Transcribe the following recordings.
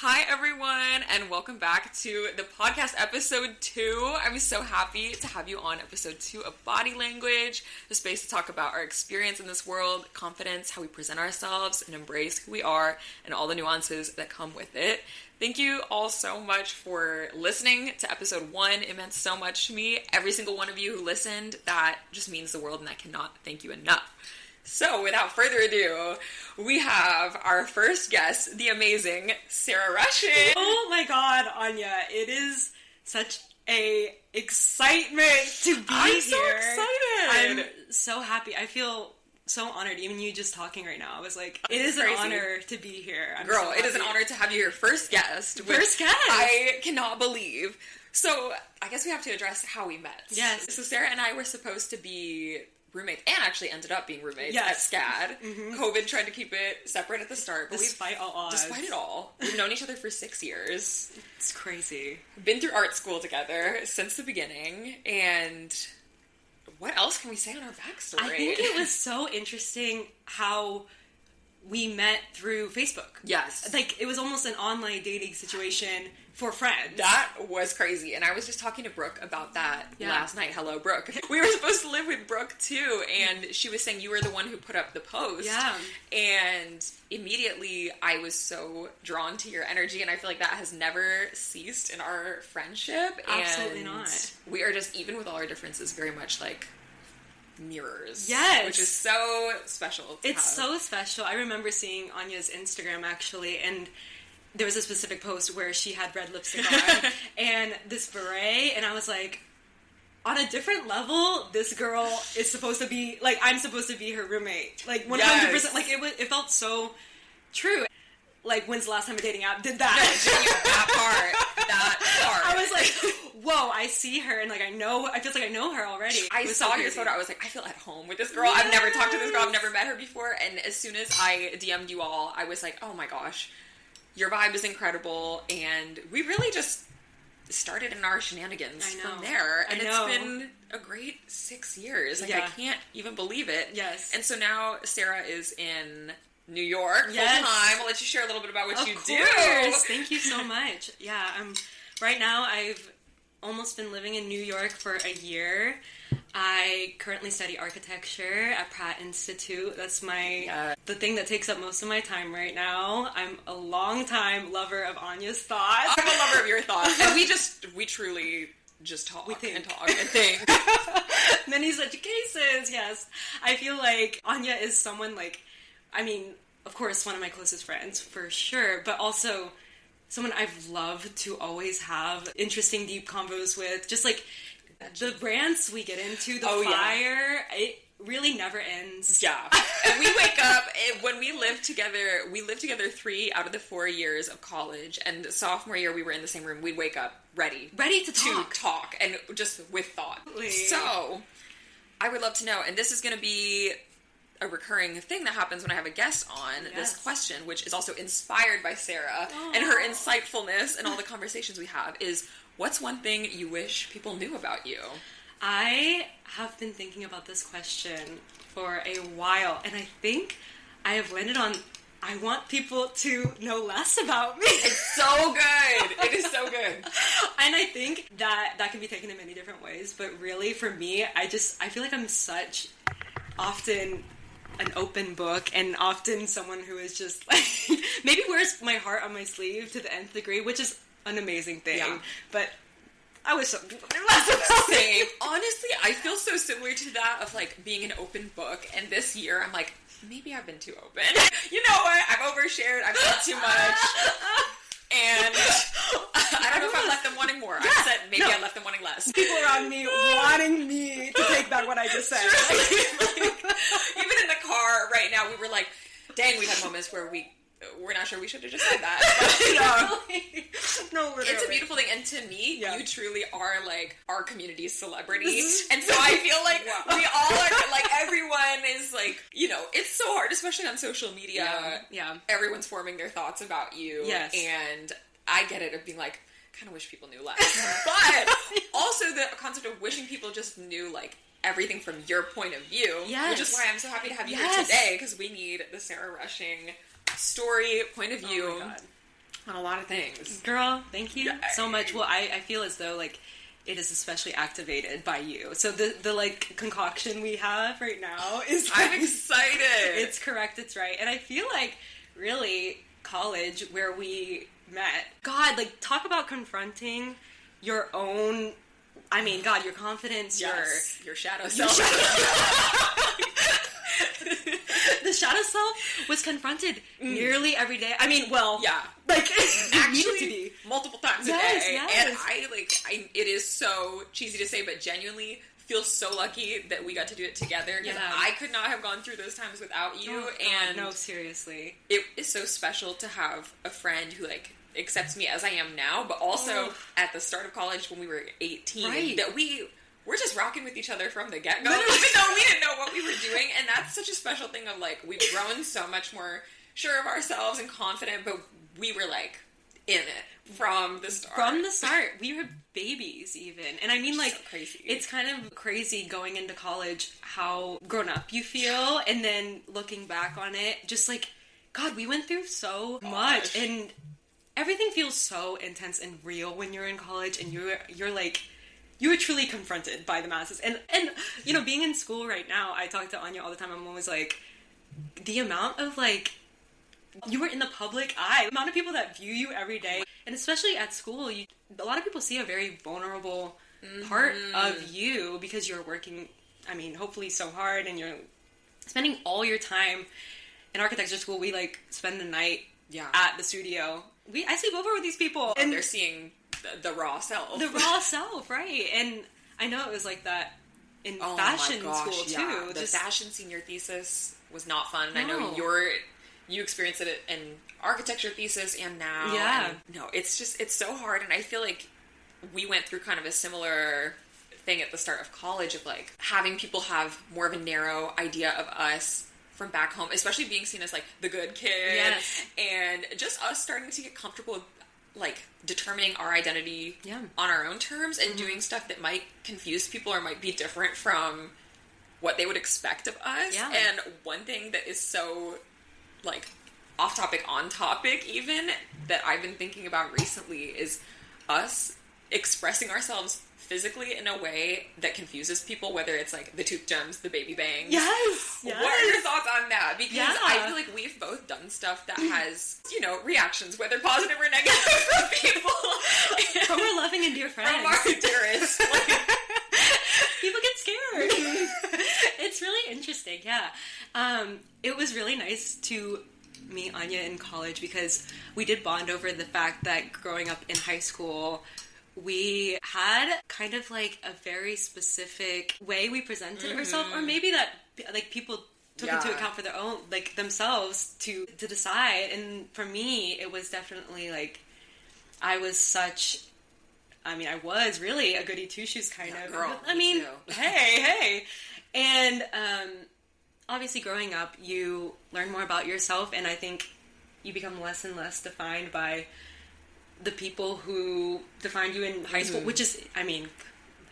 Hi everyone, and welcome back to the podcast episode 2. I'm so happy to have you on episode 2 of Body Language, the space to talk about our experience in this world, confidence, how we present ourselves, and embrace who we are, and all the nuances that come with it. Thank you all so much for listening to episode 1. It meant so much to me. Every single one of you who listened, that just means the world, and I cannot thank you enough. So, without further ado, we have our first guest, the amazing Sarah Rushing. Oh my god, Anya, it is such a excitement to be here. I'm so excited. I'm so happy. I feel so honored. Even you just talking right now, I was like, it is crazy. An honor to be here. Girl, it is an honor to have you here. First guest. First guest. I cannot believe. So, I guess we have to address how we met. Yes. So, Sarah and I were supposed to be roommates, and actually ended up being roommates at SCAD. Mm-hmm. COVID tried to keep it separate at the start, but despite all odds. Despite it all, we've known each other for 6 years. It's crazy. Been through art school together since the beginning, and what else can we say on our backstory? I think it was so interesting how we met through Facebook. Yes. Like, it was almost an online dating situation for friends. That was crazy. And I was just talking to Brooke about that last night. Hello, Brooke. We were supposed to live with Brooke, too. And she was saying you were the one who put up the post. Yeah. And immediately I was so drawn to your energy. And I feel like that has never ceased in our friendship. Absolutely and not. We are just, even with all our differences, very much like mirrors. Yes. Which is so special to It's have. so special. I remember seeing Anya's Instagram, actually, and there was a specific post where she had red lipstick on and this beret, and I was like, on a different level, this girl is supposed to be, like, I'm supposed to be her roommate. Like, 100%. Yes. Like, it felt so true. Like, when's the last time a dating app did that? That part. I was like, whoa, I see her, and, like, I feel like I know her already. I saw your photo, I was like, I feel at home with this girl. Yes. I've never talked to this girl, I've never met her before, and as soon as I DM'd you all, I was like, oh my gosh, your vibe is incredible, and we really just started in our shenanigans from there, and it's been a great 6 years. Like, I can't even believe it. Yes. And so now Sarah is in New York full yes. time. I'll let you share a little bit about what you do. Thank you so much. Yeah, right now I've almost been living in New York for a year. I currently study architecture at Pratt Institute. That's the thing that takes up most of my time right now. I'm a long-time lover of Anya's thoughts. I'm a lover of your thoughts. And we truly just talk and talk and think. Many such cases, yes. I feel like Anya is someone like, I mean, of course, one of my closest friends, for sure, but also someone I've loved to always have interesting, deep convos with. Just like the rants we get into, the fire, it really never ends. Yeah. And we wake up, when we lived together 3 out of the 4 years of college, and sophomore year we were in the same room, we'd wake up ready to talk, and just with thought. Absolutely. So, I would love to know, and this is going to be a recurring thing that happens when I have a guest on this question, which is also inspired by Sarah and her insightfulness and all the conversations we have, is what's one thing you wish people knew about you? I have been thinking about this question for a while, and I think I have landed on, I want people to know less about me. It's so good. It is so good. And I think that can be taken in many different ways, but really for me, I feel like I'm such often an open book, and often someone who is just like, maybe wears my heart on my sleeve to the nth degree, which is an amazing thing. Yeah. But I wish some people knew less about me. Same. Honestly, I feel so similar to that of like being an open book, and this year I'm like, maybe I've been too open. You know what? I've overshared. I've said too much. And I don't know if I left them wanting more. I said maybe I left them wanting less. People around me wanting me to take back what I just said. Like, even in the car right now, we were like, dang, we've had moments where we're not sure we should have just said that. But, no, literally. It's a beautiful thing, and to me, you truly are like our community's celebrity. And so I feel like we all are, like, everyone is like, you know, it's so hard, especially on social media. Yeah. Everyone's forming their thoughts about you. Yes. And I get it of being like, kind of wish people knew less. But also the concept of wishing people just knew, like, everything from your point of view. Yes. Which is why I'm so happy to have you here today, because we need the Sarah Rushing story, point of view. Oh my God. on a lot of things. Girl, thank you so much. Well, I feel as though, like, it is especially activated by you. So the like, concoction we have right now is... I'm excited! It's correct, it's right. And I feel like, really, college, where we met... God, like, talk about confronting your own... I mean, God, your confidence, your shadow self. The shadow self was confronted nearly every day. I mean, well, yeah, like actually to be multiple times a day. And I it is so cheesy to say, but genuinely feel so lucky that we got to do it together, because I could not have gone through those times without you. Oh, and no, seriously, it is so special to have a friend who, like, accepts me as I am now, but also at the start of college when we were 18, that we're just rocking with each other from the get-go, even though we didn't know what we were doing. And that's such a special thing of, like, we've grown so much more sure of ourselves and confident, but we were, like, in it from the start. From the start. We were babies, even. And I mean, like, so crazy. It's kind of crazy going into college how grown up you feel, and then looking back on it, just like, God, we went through so much, and everything feels so intense and real when you're in college, and you're like, you were truly confronted by the masses. And you know, being in school right now, I talk to Anya all the time. I'm always like, the amount of, like, you were in the public eye, the amount of people that view you every day, and especially at school, a lot of people see a very vulnerable part of you because you're working, I mean, hopefully so hard, and you're spending all your time in architecture school. We, like, spend the night at the studio. I sleep over with these people. And they're seeing the raw self. The raw self, right. And I know it was like that in fashion school, too. Yeah. The fashion senior thesis was not fun. No. I know you experienced it in architecture thesis and now. Yeah. And no, it's so hard. And I feel like we went through kind of a similar thing at the start of college of, like, having people have more of a narrow idea of us from back home, especially being seen as, like, the good kid. Yes. And just us starting to get comfortable with, like, determining our identity on our own terms and doing stuff that might confuse people or might be different from what they would expect of us. Yeah. And one thing that is so, like, off topic, on topic even, that I've been thinking about recently is us expressing ourselves physically in a way that confuses people, whether it's, like, the tooth gems, the baby bangs. Yes! What are your thoughts on that? Because I feel like we've both done stuff that has, you know, reactions, whether positive or negative, from people. From our loving and dear friends. From our dearest. Like, people get scared. It's really interesting, yeah. It was really nice to meet Anya in college because we did bond over the fact that growing up in high school, we had kind of, like, a very specific way we presented ourselves, or maybe that, like, people took into account for their own, like, themselves to decide. And for me, it was definitely, like, I was really a goody two-shoes kind of. Girl, I mean, too. hey. And obviously growing up, you learn more about yourself, and I think you become less and less defined by the people who defined you in high school, which is, I mean,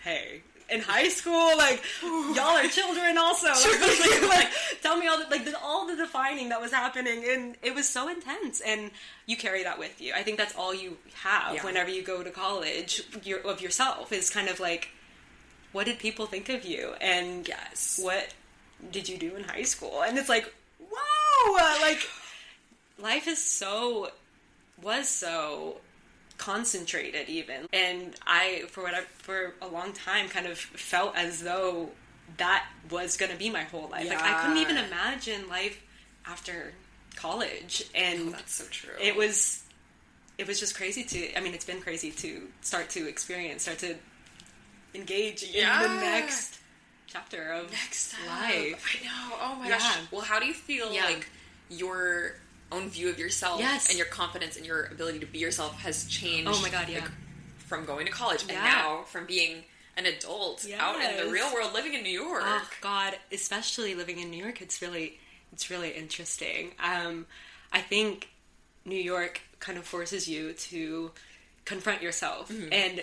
hey, in high school, like, y'all are children also. Like, tell me all the defining that was happening, and it was so intense, and you carry that with you. I think that's all you have whenever you go to college, of yourself, is kind of like, what did people think of you? And what did you do in high school? And it's like, wow! Like, life was so concentrated even, and I for a long time kind of felt as though that was going to be my whole life. Like, I couldn't even imagine life after college, and that's so true. It was just crazy it's been crazy to start to engage in the next chapter of life. I know. Oh my gosh. Well, how do you feel like your own view of yourself and your confidence and your ability to be yourself has changed? Oh my God, yeah. Like, from going to college and now from being an adult out in the real world, living in New York. Oh God, especially living in New York, it's really interesting. I think New York kind of forces you to confront yourself and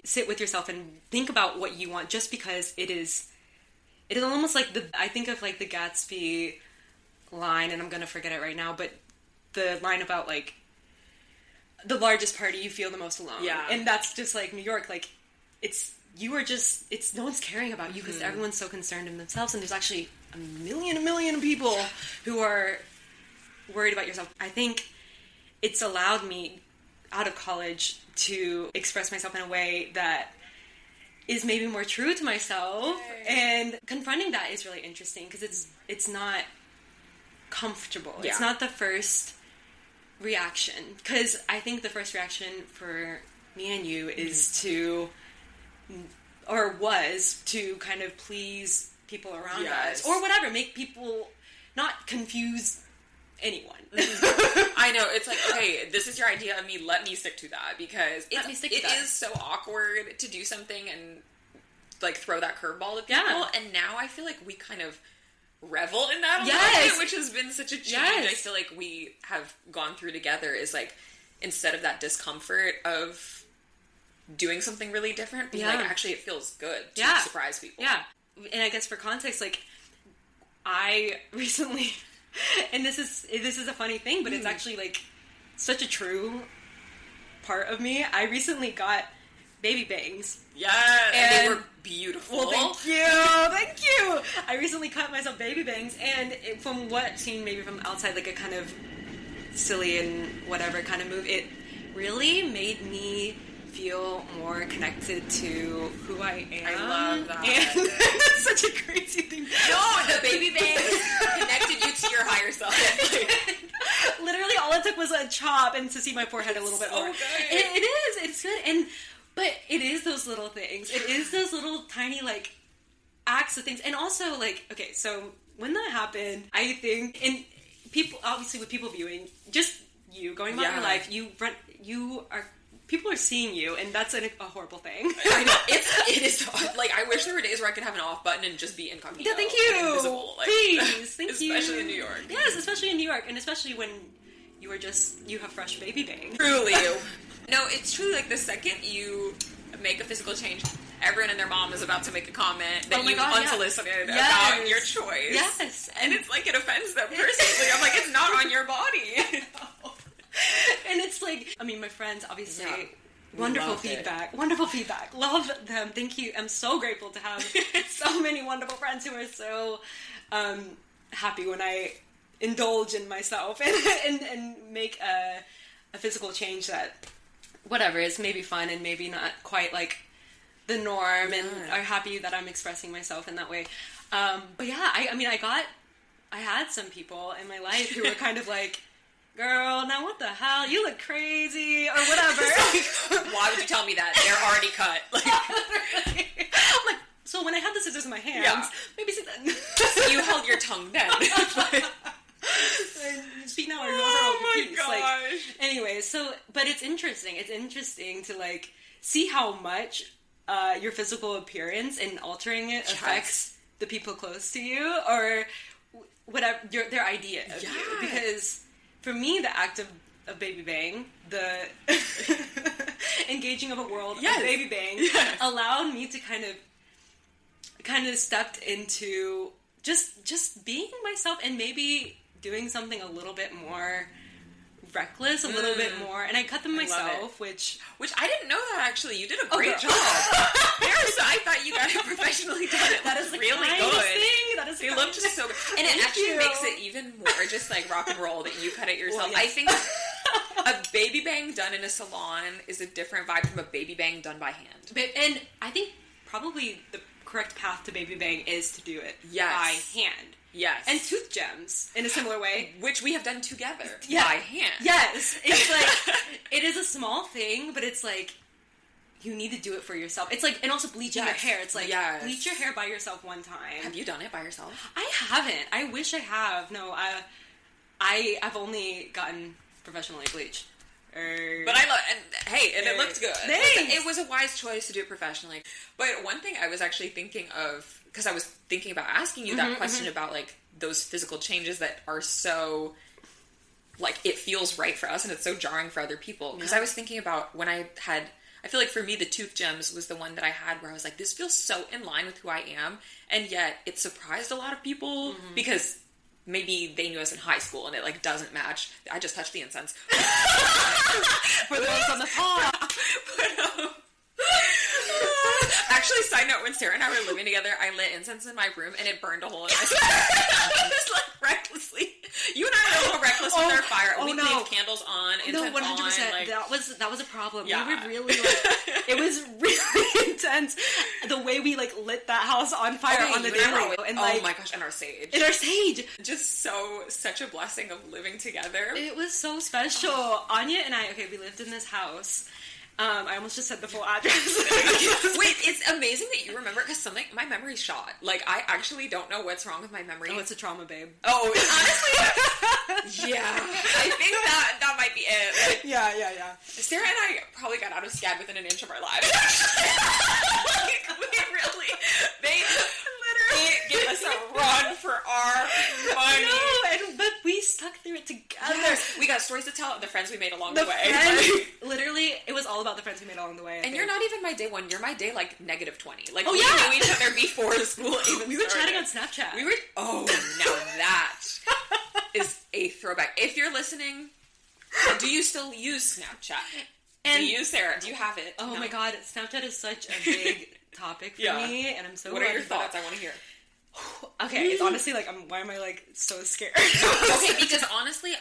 sit with yourself and think about what you want, just because it is almost like I think of, like, the Gatsby line, and I'm gonna forget it right now, but the line about, like, the largest party, you feel the most alone. Yeah. And that's just like New York, like, no one's caring about you because everyone's so concerned in themselves, and there's actually a million people who are worried about yourself. I think it's allowed me out of college to express myself in a way that is maybe more true to myself, and confronting that is really interesting because it's not comfortable. Yeah. It's not the first reaction, because I think the first reaction for me and you is was to kind of please people around us, or whatever, make people not confuse anyone. I know, it's like, okay, this is your idea of me, let me stick to that, because it is so awkward to do something and like throw that curveball at people, and now I feel like we kind of revel in that a little bit, which has been such a change. I feel like we have gone through together, is like, instead of that discomfort of doing something really different, being like, actually it feels good to surprise people. Yeah. And I guess for context, like, I recently, and this is a funny thing, but it's actually like such a true part of me. I recently got baby bangs. Yes, and they were beautiful. Well, thank you. I recently cut myself baby bangs, and from what seemed maybe from outside like a kind of silly and whatever kind of move, it really made me feel more connected to who I am. I love that. And that's such a crazy thing. No, the baby bangs connected you to your higher self. Literally, all it took was a chop and to see my forehead a little bit more. Good. It is. It's good. But it is those little things. It is those little tiny, like, acts of things. And also, like, okay, so when that happened, I think, and people, obviously with people viewing, just you going about your life, people are seeing you, and that's a horrible thing. I know. It is, like, I wish there were days where I could have an off button and just be incognito. Yeah, thank you. Invisible. Like, please, thank you. Especially in New York. Yes, especially in New York, and especially when you have fresh baby bangs. Truly. No, it's truly like the second you make a physical change, everyone and their mom is about to make a comment that you've unsolicited about your choice. Yes. And it's like it offends them personally. I'm like, it's not on your body. And it's like, I mean, my friends, obviously, wonderful feedback. Wonderful feedback. Love them. Thank you. I'm so grateful to have so many wonderful friends who are so happy when I indulge in myself and make a physical change that, whatever, is maybe fun and maybe not quite like the norm, and are happy that I'm expressing myself in that way. But yeah, I had some people in my life who were kind of like, girl, now what the hell? You look crazy, or whatever. Why would you tell me that? They're already cut. I'm like, so when I had the scissors in my hands, maybe see that. You held your tongue then. Speak now or never oh hold your peace. My gosh. Like, anyway, so, but it's interesting. It's interesting to, like, see how much your physical appearance and altering it affects the people close to you, or whatever, their idea of you. Because for me, the act of baby bang, the engaging of a world of baby bang, allowed me to kind of stepped into just being myself, and maybe doing something a little bit more reckless, a little bit more, and I cut them myself, which I didn't know that, actually. You did a great job. I thought you guys professionally done it. That is really good. Thing. That is they look just so good, and it actually makes it even more just like rock and roll that you cut it yourself. Well, yes. I think a baby bang done in a salon is a different vibe from a baby bang done by hand. And I think probably the correct path to baby bang is to do it by hand. Yes. And tooth gems in a similar way. Which we have done together by hand. Yes. It's like, it is a small thing, but it's like, you need to do it for yourself. It's like, and also bleaching your hair. It's like, bleach your hair by yourself one time. Have you done it by yourself? I haven't. I wish I have. No, I've only gotten professionally bleached. But I love, and it looked good. Thanks. It was a wise choice to do it professionally. But one thing I was actually thinking of, because I was thinking about asking you that question about, like, those physical changes that are so, like, it feels right for us and it's so jarring for other people. Because I was thinking about when I feel like for me the tooth gems was the one that I had where I was like, this feels so in line with who I am, and yet it surprised a lot of people because maybe they knew us in high school and it like doesn't match. I just touched the incense. For those on the pod. But, actually, side note, when Sarah and I were living together, I lit incense in my room and it burned a hole in my skin. Just like recklessly. You and I were a little reckless with our fire. We leave candles on, incense 100%. on. Like, that was a problem. Yeah. We were really like, it was really intense the way we like lit that house on fire on the daily. And oh like, my gosh, and our sage. in our sage. Just such a blessing of living together. It was so special. Anya and I, we lived in this house. I almost just said the full address. Wait, it's amazing that you remember, because my memory's shot. Like, I actually don't know what's wrong with my memory. Oh, it's a trauma, babe. Oh, honestly, yeah. I think that might be it. Like, yeah. Sarah and I probably got out of SCAD within an inch of our lives. Like, they literally gave us a run for our money. No, but we stuck through it together. Yes, we got stories to tell of the friends we made along the way. Literally, it was all about the friends we made along the way. And you're not even my day one. You're my day like -20. Like, we knew each other before school even we were started. chatting on Snapchat. Now that is a throwback. If you're listening, do you still use Snapchat? And do you, Sarah? Do you have it? Oh my god, Snapchat is such a big topic for me, and I'm so. What are your thoughts? I want to hear. Okay, it's honestly like, why am I like so scared? Okay, because honestly,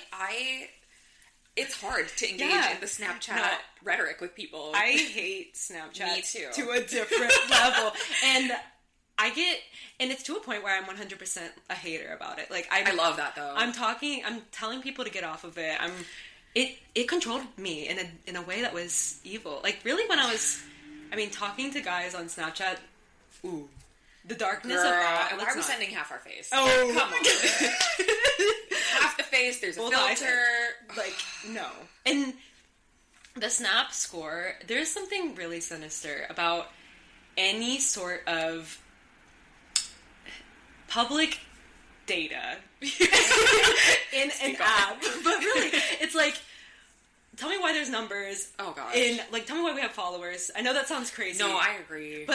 it's hard to engage in the Snapchat rhetoric with people. I hate Snapchat. Me too. To a different level. And it's to a point where I'm 100% a hater about it. Like, I love that though. I'm telling people to get off of it. It controlled me in a way that was evil. Like, really, when I was, talking to guys on Snapchat, ooh. The darkness of that. Why are we sending half our face? Oh, come on. Half the face, there's a filter. Like, no. And the Snap score, there's something really sinister about any sort of public data in an app. But really, it's like, tell me why there's numbers. Oh, gosh. Tell me why we have followers. I know that sounds crazy. No, I agree.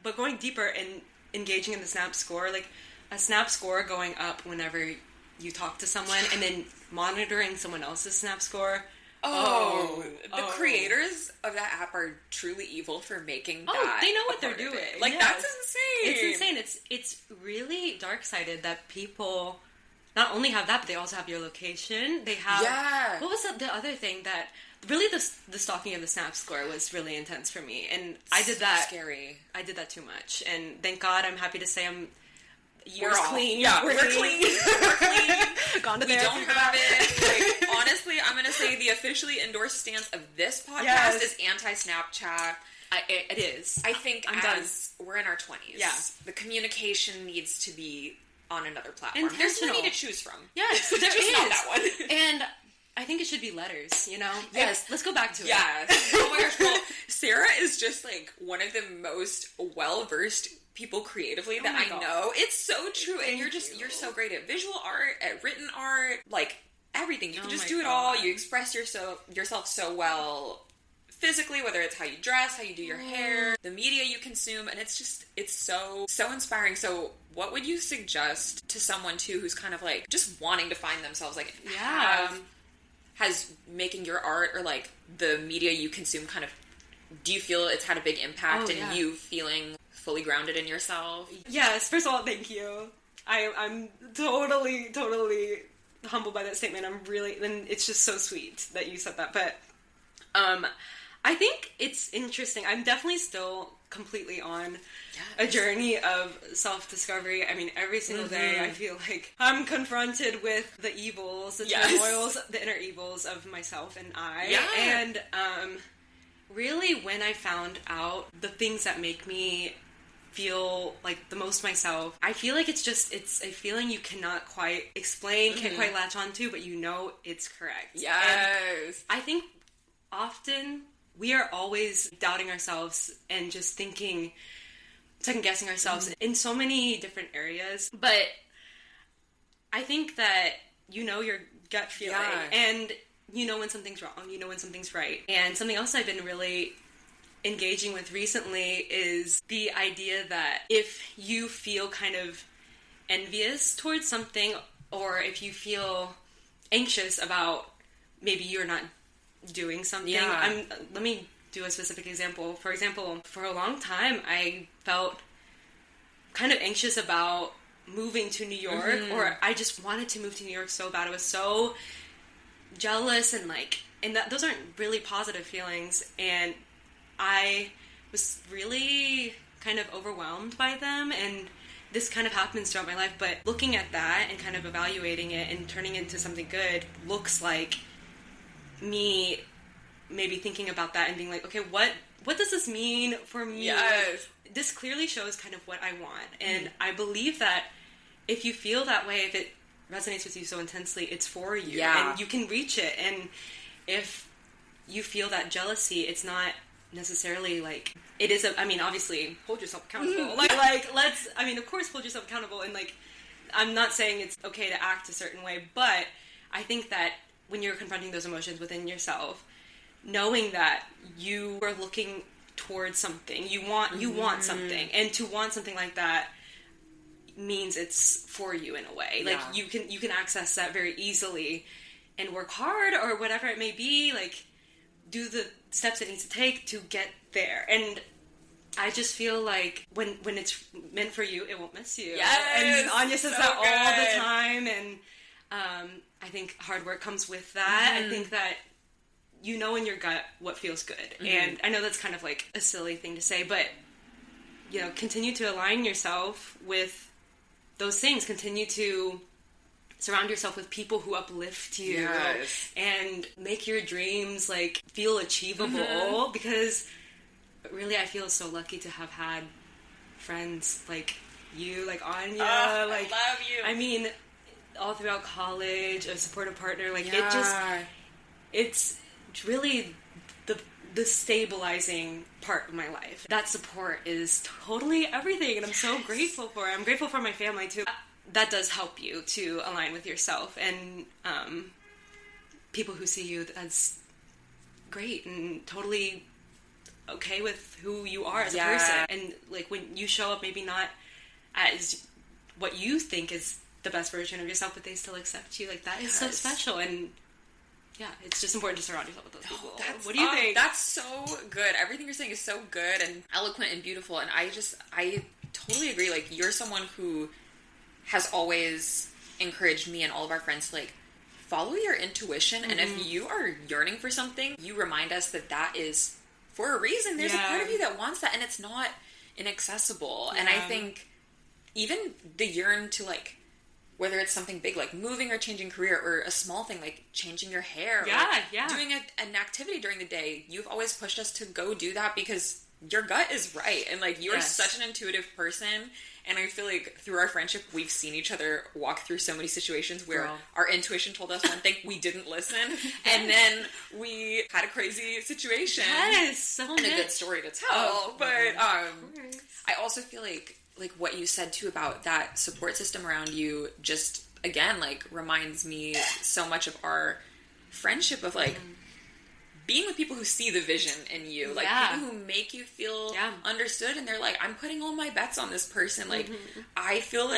But going deeper and engaging in the Snap score, like a Snap score going up whenever you talk to someone, and then monitoring someone else's Snap score. The creators of that app are truly evil for making that. Oh, they know what they're doing. Like, yes. That's insane. It's insane. It's really dark-sided that people not only have that, but they also have your location. They have... Yeah. What was the other thing that... Really, the stalking of the Snap score was really intense for me, and I did that. Scary. I did that too much, and thank God, I'm happy to say we're clean. Yeah, we're clean. We're clean. Gone to we don't have it. Like, honestly, I'm gonna say the officially endorsed stance of this podcast is anti-Snapchat. It is. I think we're in our 20s. Yeah. The communication needs to be on another platform. There's plenty to choose from. Yes, there just is. Not that one. And I think it should be letters, you know? Yes. Let's go back to it. Yes. Oh my gosh. Well, Sarah is just like one of the most well-versed people creatively that I know. It's so true. And you're so great at visual art, at written art, like everything. You can just do it all. You express yourself so well physically, whether it's how you dress, how you do your hair, the media you consume, and it's so inspiring. So what would you suggest to someone too who's kind of like just wanting to find themselves like has making your art or like the media you consume kind of, do you feel it's had a big impact in you feeling fully grounded in yourself? Yes, first of all, thank you. I'm totally humbled by that statement. And it's just so sweet that you said that. But I think it's interesting. I'm definitely still completely on a journey of self-discovery. Every single day I feel like I'm confronted with the evils, the turmoils, the inner evils of myself and I. Yeah. And really when I found out the things that make me feel like the most myself, I feel like it's a feeling you cannot quite explain, can't quite latch onto, but you know it's correct. Yes. And I think often we are always doubting ourselves and just thinking, second-guessing ourselves in so many different areas. But I think that you know your gut feeling, and you know when something's wrong, you know when something's right. And something else I've been really engaging with recently is the idea that if you feel kind of envious towards something, or if you feel anxious about maybe you're not doing something. Yeah. Let me do a specific example. For example, for a long time, I felt kind of anxious about moving to New York, or I just wanted to move to New York so bad. I was so jealous and those aren't really positive feelings, and I was really kind of overwhelmed by them, and this kind of happens throughout my life. But looking at that and kind of evaluating it and turning it into something good looks like me maybe thinking about that and being like, okay, what does this mean for me? Yes. Like, this clearly shows kind of what I want, and I believe that if you feel that way, if it resonates with you so intensely, it's for you, and you can reach it. And if you feel that jealousy, it's not necessarily like it is obviously hold yourself accountable. Of course hold yourself accountable, and I'm not saying it's okay to act a certain way, but I think that when you're confronting those emotions within yourself, knowing that you are looking towards something, you want something, and to want something like that means it's for you in a way. Like you can access that very easily and work hard or whatever it may be, do the steps it needs to take to get there. And I just feel like when it's meant for you, it won't miss you. Yes, and Anya says so that good. all the time, and I think hard work comes with that. I think that you know in your gut what feels good. And I know that's kind of like a silly thing to say, but continue to align yourself with those things. Continue to surround yourself with people who uplift you, and make your dreams feel achievable, because really I feel so lucky to have had friends like you, like Anya, I love you. I mean, all throughout college, a supportive partner, it's really the stabilizing part of my life. That support is totally everything, and I'm so grateful for it. I'm grateful for my family too. That does help you to align with yourself, and people who see you as great and totally okay with who you are as a person. And when you show up maybe not as what you think is the best version of yourself, but they still accept you, that is so special. And it's just important to surround yourself with those people. What do you think? That's so good. Everything you're saying is so good and eloquent and beautiful, and I totally agree. You're someone who has always encouraged me and all of our friends to follow your intuition, and if you are yearning for something, you remind us that is for a reason. There's a part of you that wants that, and it's not inaccessible. And I think even the yearn to whether it's something big like moving or changing career, or a small thing like changing your hair, doing an activity during the day, you've always pushed us to go do that because your gut is right, and you're such an intuitive person. And I feel like through our friendship, we've seen each other walk through so many situations where our intuition told us one thing, we didn't listen, and then we had a crazy situation. Yes, so and a good story to tell. But I also feel like what you said too about that support system around you just again reminds me so much of our friendship of being with people who see the vision in you, people who make you feel understood, and they're I'm putting all my bets on this person. I feel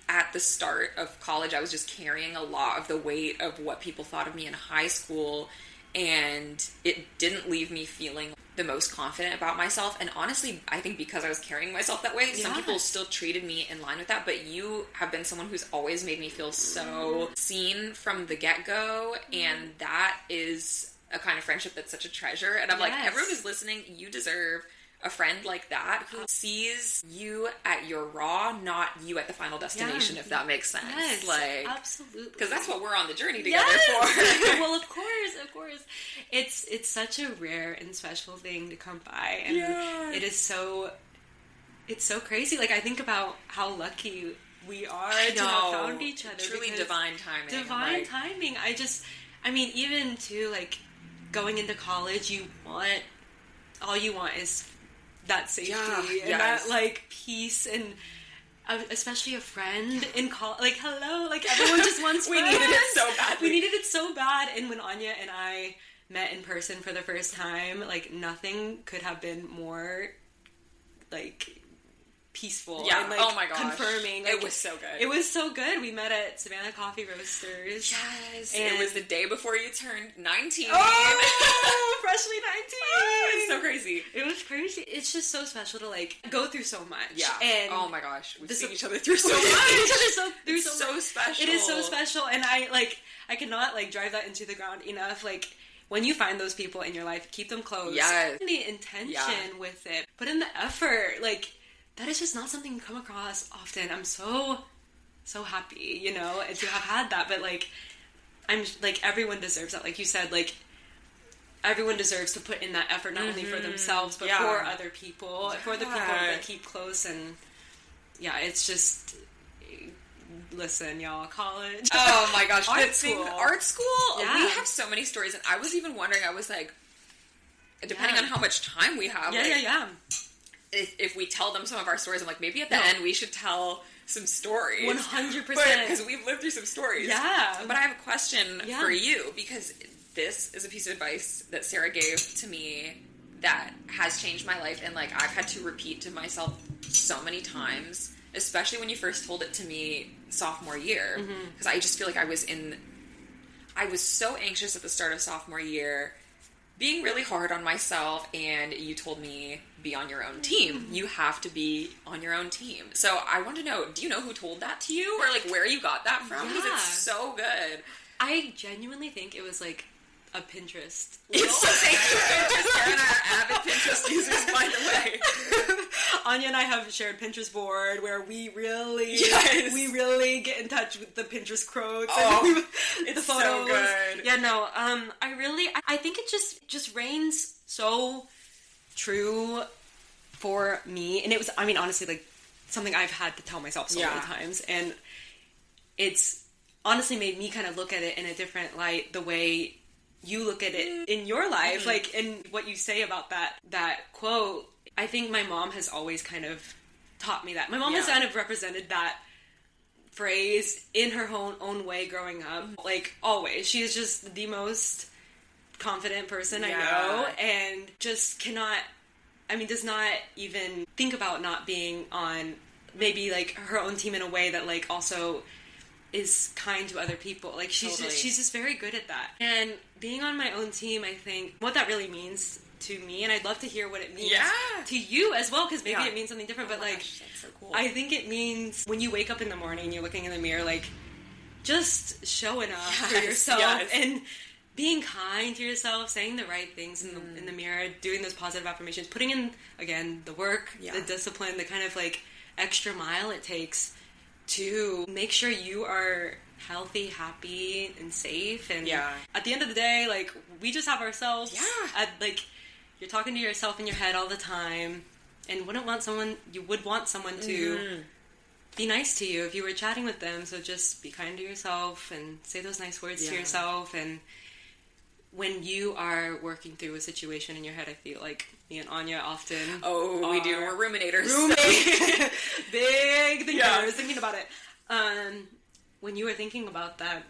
at the start of college, I was just carrying a lot of the weight of what people thought of me in high school, and it didn't leave me feeling the most confident about myself. And honestly, I think because I was carrying myself that way, some people still treated me in line with that, but you have been someone who's always made me feel so seen from the get-go, and that is a kind of friendship that's such a treasure. And I'm everyone who's listening, you deserve a friend like that who sees you at your raw, not you at the final destination, if that makes sense. Yes, absolutely. Because that's what we're on the journey together for. Well, of course. It's such a rare and special thing to come by, and it's so crazy. I think about how lucky we are to have found each other. Truly divine timing. Divine timing. Even to going into college, all you want is that safety and that peace, and especially a friend in college. Hello, everyone just wants we needed it so badly. We needed it so bad, and when Anya and I met in person for the first time, nothing could have been more peaceful. Yeah. And, like, oh my gosh. confirming. It was so good. It was so good. We met at Savannah Coffee Roasters. Yes. And it was the day before you turned 19. Oh, freshly 19. It's so crazy. It was crazy. It's just so special to, like, go through so much. Yeah. And oh my gosh. We've seen is- each other through so much. It's so special. It is so special. And I cannot, like, drive that into the ground enough. Like, when you find those people in your life, keep them close. Yes. The intention with it. Put in the effort. Like, that is just not something you come across often. I'm so happy, you know, to have had that. But, like, I'm, like, everyone deserves that. Like you said, like, everyone deserves to put in that effort, not only for themselves, but for other people, for the people that keep close. And, yeah, it's just... Listen, y'all, college. Oh my gosh, art school. Art school? Yeah. We have so many stories, and I was even wondering, I was like, depending on how much time we have, if we tell them some of our stories, I'm like, maybe at the end we should tell some stories. 100%. Because we've lived through some stories. Yeah. But I have a question for you, because this is a piece of advice that Sarah gave to me that has changed my life, and, like, I've had to repeat to myself so many times, especially when you first told it to me sophomore year, because I just feel like I was so anxious at the start of sophomore year, being really hard on myself, and you told me, be on your own team. You have to be on your own team. So I want to know, do you know who told that to you, or, like, where you got that from? Because it's so good. I genuinely think it was, like, a Pinterest. It's so thank you, Pinterest. Sarah and I are avid Pinterest users, by the way. Anya and I have a shared Pinterest board where we really get in touch with the Pinterest quotes. Oh, and it's the photos. so good. Yeah, no, I think it just reigns so true for me. And it was, I mean, honestly, like, something I've had to tell myself so many times. And it's honestly made me kind of look at it in a different light, the way you look at it in your life, like, and what you say about that quote. I think my mom has always kind of taught me that. My mom has kind of represented that phrase in her own way growing up. Like, always. She is just the most confident person I know, and just does not even think about not being on maybe, like, her own team in a way that, like, also is kind to other people. Like, she's just very good at that. And being on my own team, I think what that really means to me, and I'd love to hear what it means to you as well, because maybe it means something different, but, like, that's so cool. I think it means when you wake up in the morning, you're looking in the mirror, like, just showing up for yourself and being kind to yourself, saying the right things in the mirror, doing those positive affirmations, putting in, again, the work, the discipline, the kind of, like, extra mile it takes to make sure you are healthy, happy, and safe. And at the end of the day, like, we just have ourselves. Like, you're talking to yourself in your head all the time, and you would want someone to be nice to you if you were chatting with them. So just be kind to yourself and say those nice words to yourself. And when you are working through a situation in your head, I feel like me and Anya often we do. We're ruminators. Big thinkers, thinking about it. When you were thinking about that,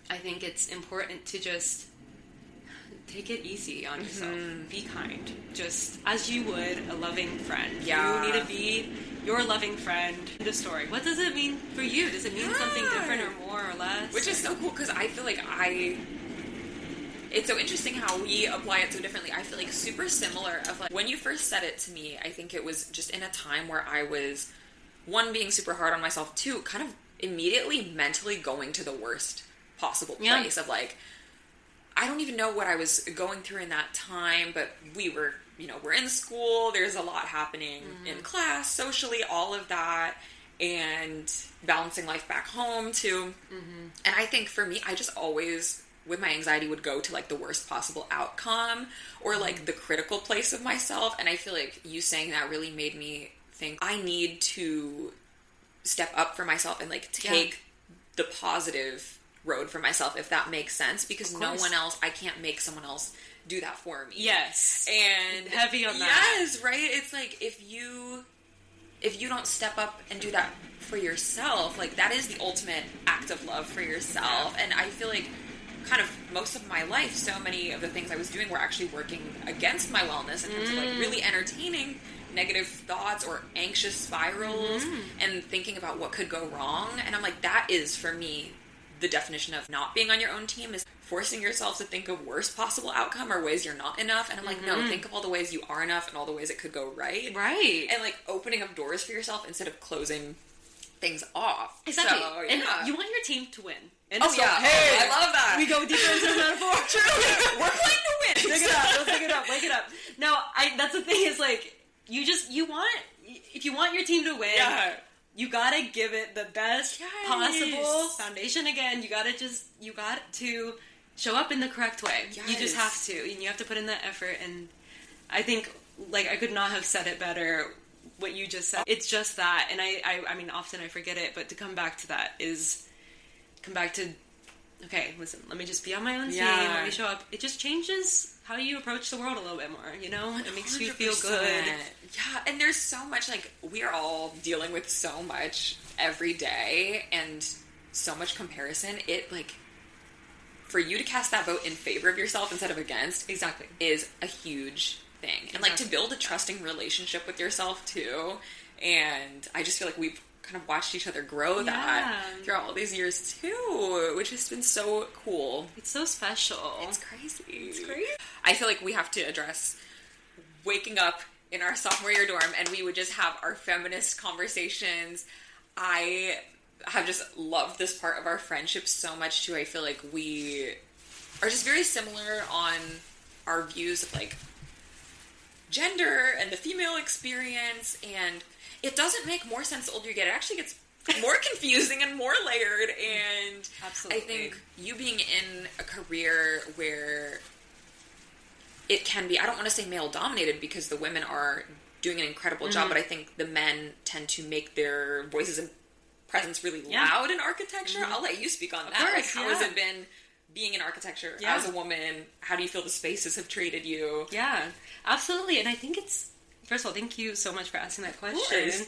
I think it's important to just take it easy on yourself. Be kind. Just as you would a loving friend. You need to be your loving friend. The story. What does it mean for you? Does it mean something different or more or less? Which is so cool, because I feel like it's so interesting how we apply it so differently. I feel like super similar of, like, when you first said it to me, I think it was just in a time where I was, one, being super hard on myself, two, kind of immediately mentally going to the worst possible place of, like, I don't even know what I was going through in that time, but we're in school, there's a lot happening in class, socially, all of that, and balancing life back home too. And I think for me, I just always, with my anxiety, would go to, like, the worst possible outcome, or, like, the critical place of myself. And I feel like you saying that really made me think I need to step up for myself and, like, take the positive road for myself, if that makes sense, because no one else, I can't make someone else do that for me. Yes. And heavy on that. Yes, right? It's like, if you don't step up and do that for yourself, like, that is the ultimate act of love for yourself. And I feel like kind of most of my life, so many of the things I was doing were actually working against my wellness in terms of like really entertaining negative thoughts or anxious spirals and thinking about what could go wrong. And I'm like, that is for me the definition of not being on your own team, is forcing yourself to think of worst possible outcome or ways you're not enough. And I'm like, no, think of all the ways you are enough and all the ways it could go right. Right. And like opening up doors for yourself instead of closing things off. Exactly. So, and yeah. you want your team to win. And Oh, yeah. hey, I love that. We go deeper into the metaphor. True. We're playing to win. Pick it up. Let's pick it up. Wake it up. No, that's the thing is like, if you want your team to win, you gotta give it the best possible foundation. Again, you got to show up in the correct way. Yes. You just have to, and you have to put in that effort. And I think, like, I could not have said it better. What you just said, it's just that. And I mean, often I forget it, but to come back to that is come back to, okay, listen, let me just be on my own team. Let me show up. It just changes how you approach the world a little bit more, you know? It makes you feel good. Yeah, and there's so much, like, we are all dealing with so much every day and so much comparison. It, like, for you to cast that vote in favor of yourself instead of against is a huge thing. And, like, to build a trusting relationship with yourself, too. And I just feel like we've kind of watched each other grow that throughout all these years too, which has been so cool. It's so special. It's crazy. It's crazy. I feel like we have to address waking up in our sophomore year dorm and we would just have our feminist conversations. I have just loved this part of our friendship so much too. I feel like we are just very similar on our views of like gender and the female experience, and it doesn't make more sense the older you get. It actually gets more confusing and more layered. And absolutely, I think you being in a career where it can be, I don't want to say male dominated because the women are doing an incredible job, but I think the men tend to make their voices and presence really loud in architecture. I'll let you speak on that. Course, like, how has it been being in architecture as a woman? How do you feel the spaces have treated you? Yeah, absolutely. And I think it's, first of all, thank you so much for asking that question.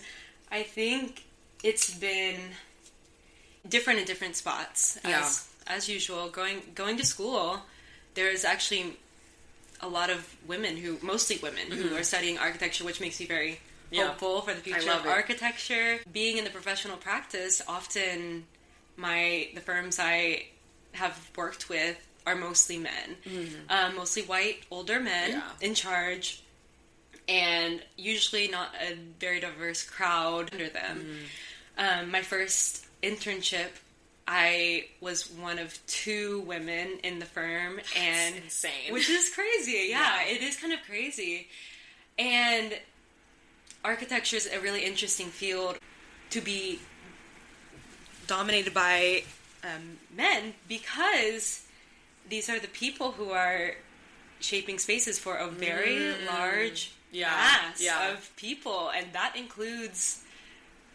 I think it's been different in different spots. As usual, going to school, there's actually a lot of women mostly women, who are studying architecture, which makes me very hopeful for the future of architecture. Being in the professional practice, often the firms I have worked with are mostly men. Mostly white, older men in charge, and usually not a very diverse crowd under them. My first internship, I was one of 2 women in the firm. And that's insane. Which is crazy. Yeah, it is kind of crazy. And architecture is a really interesting field to be dominated by men, because these are the people who are shaping spaces for a very large mass of people, and that includes,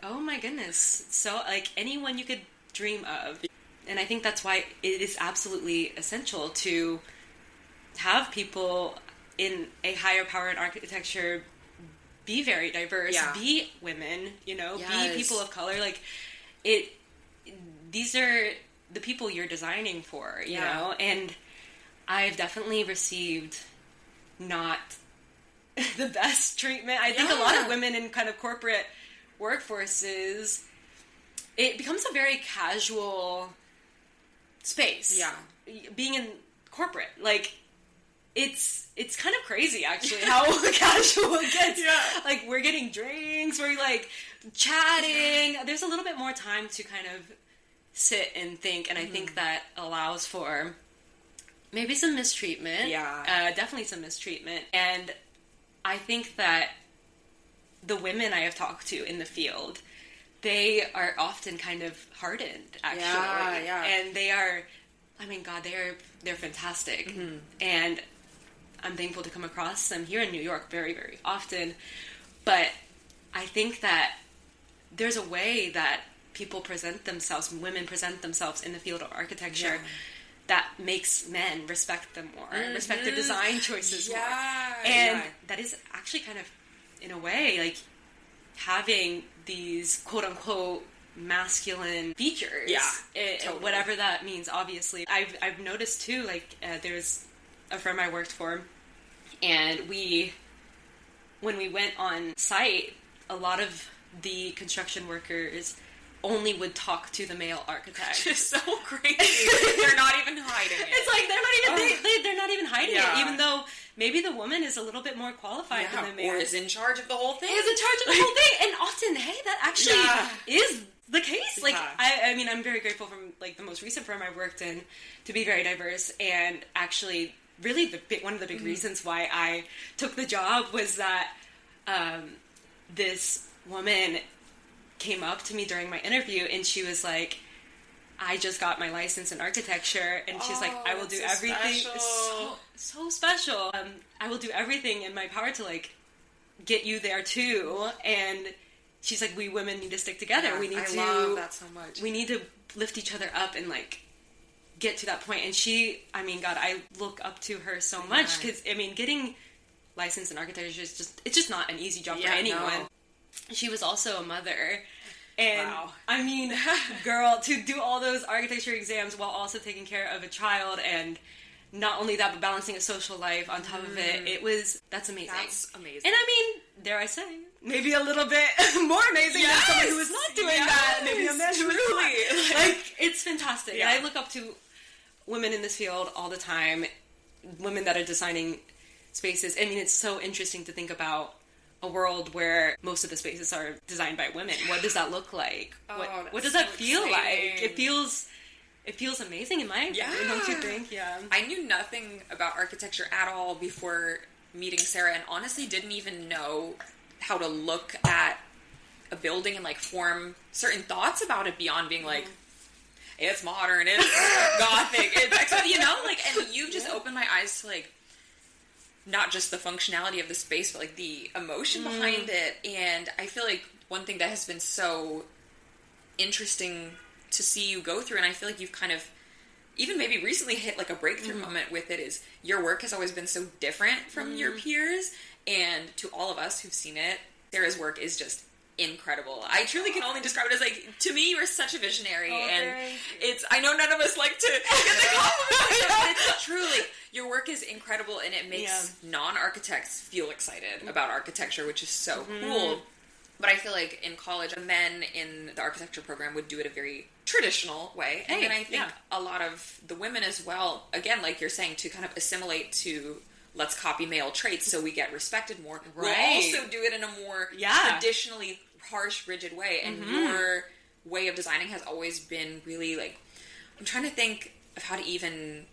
oh my goodness, so like anyone you could dream of. And I think that's why it is absolutely essential to have people in a higher power in architecture be very diverse, be women, be people of color. Like, these are the people you're designing for, you know? And I've definitely received not the best treatment. I think a lot of women in kind of corporate workforces, it becomes a very casual space. Yeah. Being in corporate, like, it's kind of crazy, actually, how casual it gets. Like, we're getting drinks, we're, like, chatting. There's a little bit more time to kind of sit and think, and I think that allows for maybe some mistreatment. Definitely some mistreatment. And I think that the women I have talked to in the field, they are often kind of hardened, actually. And they are, I mean, God, they're fantastic. And I'm thankful to come across them here in New York very, very often. But I think that there's a way that people present themselves, women present themselves in the field of architecture that makes men respect them more, respect their design choices more. And that is actually kind of, in a way, like, having these quote-unquote masculine features. Yeah, totally. Whatever that means, obviously. I've noticed too, like, there's a firm I worked for, and when we went on site, a lot of the construction workers only would talk to the male architect. Which is so crazy. They're not even hiding it. It's like they're not even hiding it, even though maybe the woman is a little bit more qualified than the man. Or is in charge of the whole thing. Is in charge of the whole thing. And often, hey, that actually is the case. Like, I mean, I'm very grateful from, like, the most recent firm I've worked in to be very diverse, and actually, really, one of the big reasons why I took the job was that this woman came up to me during my interview, and she was like, I just got my license in architecture, and she's like, I will do everything. So special. I will do everything in my power to, like, get you there too. And she's like, we women need to stick together. Yeah, I love that so much. We need to lift each other up and, like, get to that point. And she, I mean, God, I look up to her so much, because, I mean, getting licensed in architecture is it's just not an easy job for anyone. No. She was also a mother. And, I mean, girl, to do all those architecture exams while also taking care of a child, and not only that, but balancing a social life on top of it, that's amazing. That's amazing. And I mean, dare I say, maybe a little bit more amazing than someone who was not doing that. Maybe a man who was not. Like, it's fantastic. Yeah. And I look up to women in this field all the time, women that are designing spaces. I mean, it's so interesting to think about a world where most of the spaces are designed by women. What does that look like? What does that feel like? It feels amazing in my opinion, don't you think? Yeah. I knew nothing about architecture at all before meeting Sarah, and honestly didn't even know how to look at a building and, like, form certain thoughts about it beyond being like, it's modern, it's gothic, it's, you know, like, and you just opened my eyes to, like, not just the functionality of the space, but, like, the emotion behind it. And I feel like one thing that has been so interesting to see you go through, and I feel like you've kind of even maybe recently hit, like, a breakthrough moment with it, is your work has always been so different from your peers. And to all of us who've seen it, Sarah's work is just incredible. I truly can only describe it as, like, to me, you're such a visionary, and I know none of us like to get the compliment, but it's truly, your work is incredible, and it makes non-architects feel excited about architecture, which is so cool. But I feel like in college, men in the architecture program would do it a very traditional way, and then I think a lot of the women as well, again, like you're saying, to kind of assimilate to, let's copy male traits so we get respected more. We'll also do it in a more traditionally harsh, rigid way. And your way of designing has always been really, like, I'm trying to think of how to even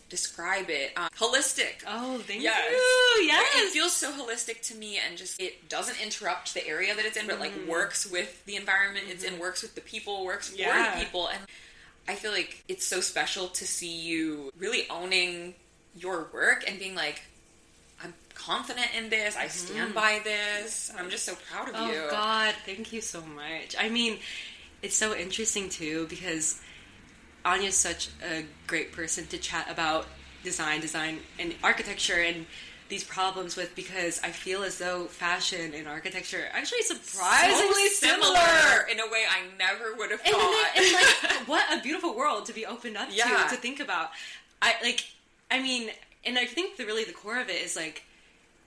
describe it. Holistic. Oh, thank you. Yes. It feels so holistic to me, and just, it doesn't interrupt the area that it's in, but, like, works with the environment it's in, works with the people, works for the people. And I feel like it's so special to see you really owning your work and being like, I'm confident in this, I stand by this, I'm just so proud of you. Oh God, thank you so much. I mean, it's so interesting too, because Anya's such a great person to chat about design and architecture and these problems with, because I feel as though fashion and architecture are actually surprisingly so similar in a way I never would have thought. And like, what a beautiful world to be opened up to think about. I mean, and I think the core of it is, like,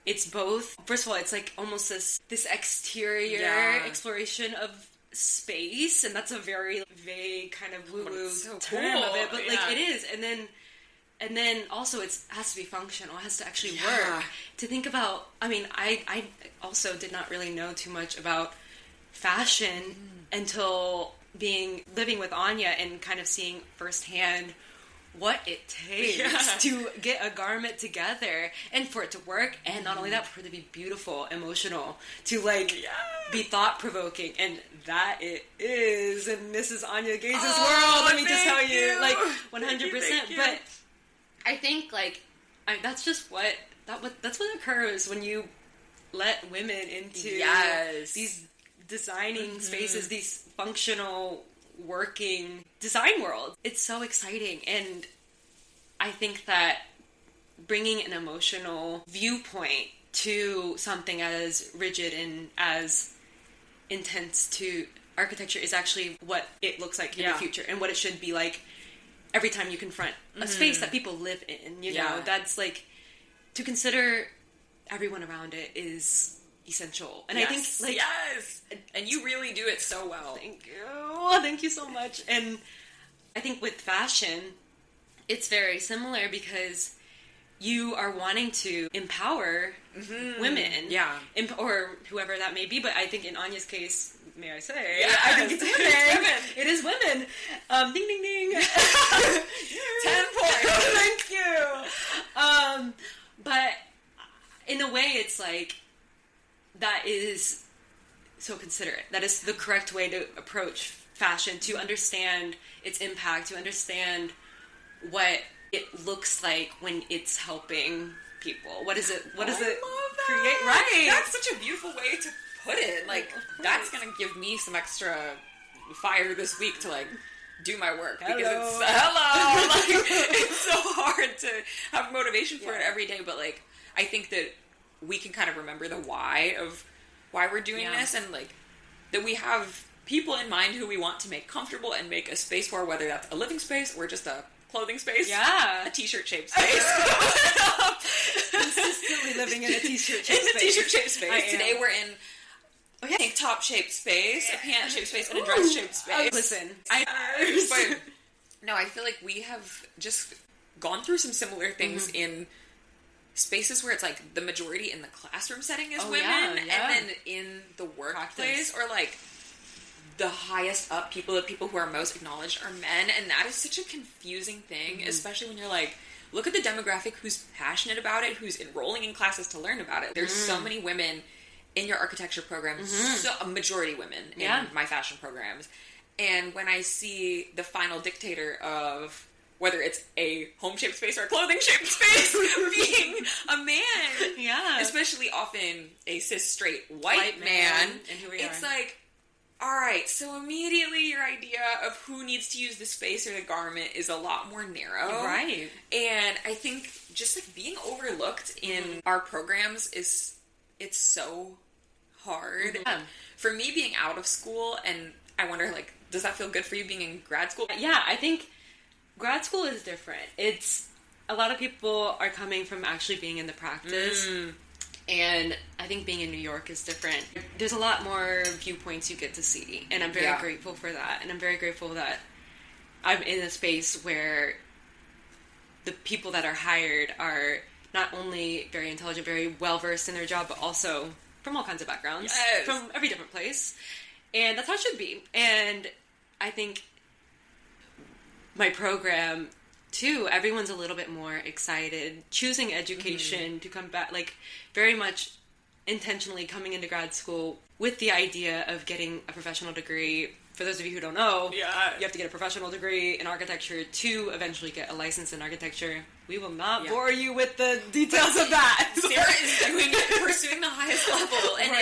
it's both. First of all, it's, like, almost this exterior exploration of space, and that's a very vague kind of woo-woo term of it, but like, it is. And then also it has to be functional. It has to actually work. To think about, I mean, I also did not really know too much about fashion until living with Anya and kind of seeing firsthand what it takes to get a garment together and for it to work, and not only that, for it to be beautiful, emotional, to, like, be thought-provoking, and that it is in Mrs. Anya Gazes' world, let me just tell you, like, 100%, but I think, like, that's just that's what occurs when you let women into these designing spaces, these functional working design world. It's so exciting, and I think that bringing an emotional viewpoint to something as rigid and as intense to architecture is actually what it looks like in the future and what it should be like every time you confront a space that people live in, you know. That's like, to consider everyone around it is essential. And I think, like... Yes! And you really do it so well. Thank you. Thank you so much. And I think with fashion, it's very similar because you are wanting to empower women. Yeah. Or whoever that may be. But I think in Anya's case, may I say, yes, I think it's women. It is women. Ding, ding, ding. 10 points. Thank you. But in a way, it's like, that is so considerate. That is the correct way to approach fashion, to understand its impact, to understand what it looks like when it's helping people. What is it? What does it create? Right. That's such a beautiful way to put it. Like, that's gonna give me some extra fire this week to, like, do my work. Because it's like, it's so hard to have motivation for it every day. But, like, I think that we can kind of remember the why of why we're doing this, and, like, that we have people in mind who we want to make comfortable and make a space for, whether that's a living space or just a clothing space. Yeah. A t-shirt shaped space. Consistently living in a t-shirt shaped space. In a t-shirt shaped space. Today we're in a tank top shaped space, a pant shaped space, and a dress shaped space. Listen. But, no, I feel like we have just gone through some similar things in spaces where it's like the majority in the classroom setting is women, and then in the workplace or like the highest up people, the people who are most acknowledged are men, and that is such a confusing thing, especially when you're like, look at the demographic who's passionate about it, who's enrolling in classes to learn about it. There's so many women in your architecture program, so a majority women in my fashion programs, and when I see the final dictator of whether it's a home-shaped space or a clothing-shaped space, being a man, especially often a cis straight white man, and here we it's are. like, all right, so immediately your idea of who needs to use the space or the garment is a lot more narrow. Right. And I think just like being overlooked in our programs it's so hard. For me being out of school, and I wonder, like, does that feel good for you being in grad school? Yeah, I think grad school is different. It's, a lot of people are coming from actually being in the practice. And I think being in New York is different. There's a lot more viewpoints you get to see, and I'm very grateful for that. And I'm very grateful that I'm in a space where the people that are hired are not only very intelligent, very well-versed in their job, but also from all kinds of backgrounds, from every different place. And that's how it should be. And I think my program, too, everyone's a little bit more excited, choosing education to come back, like, very much intentionally coming into grad school with the idea of getting a professional degree. For those of you who don't know, you have to get a professional degree in architecture to eventually get a license in architecture. We will not bore you with the details of that. Sarah is pursuing the highest level, and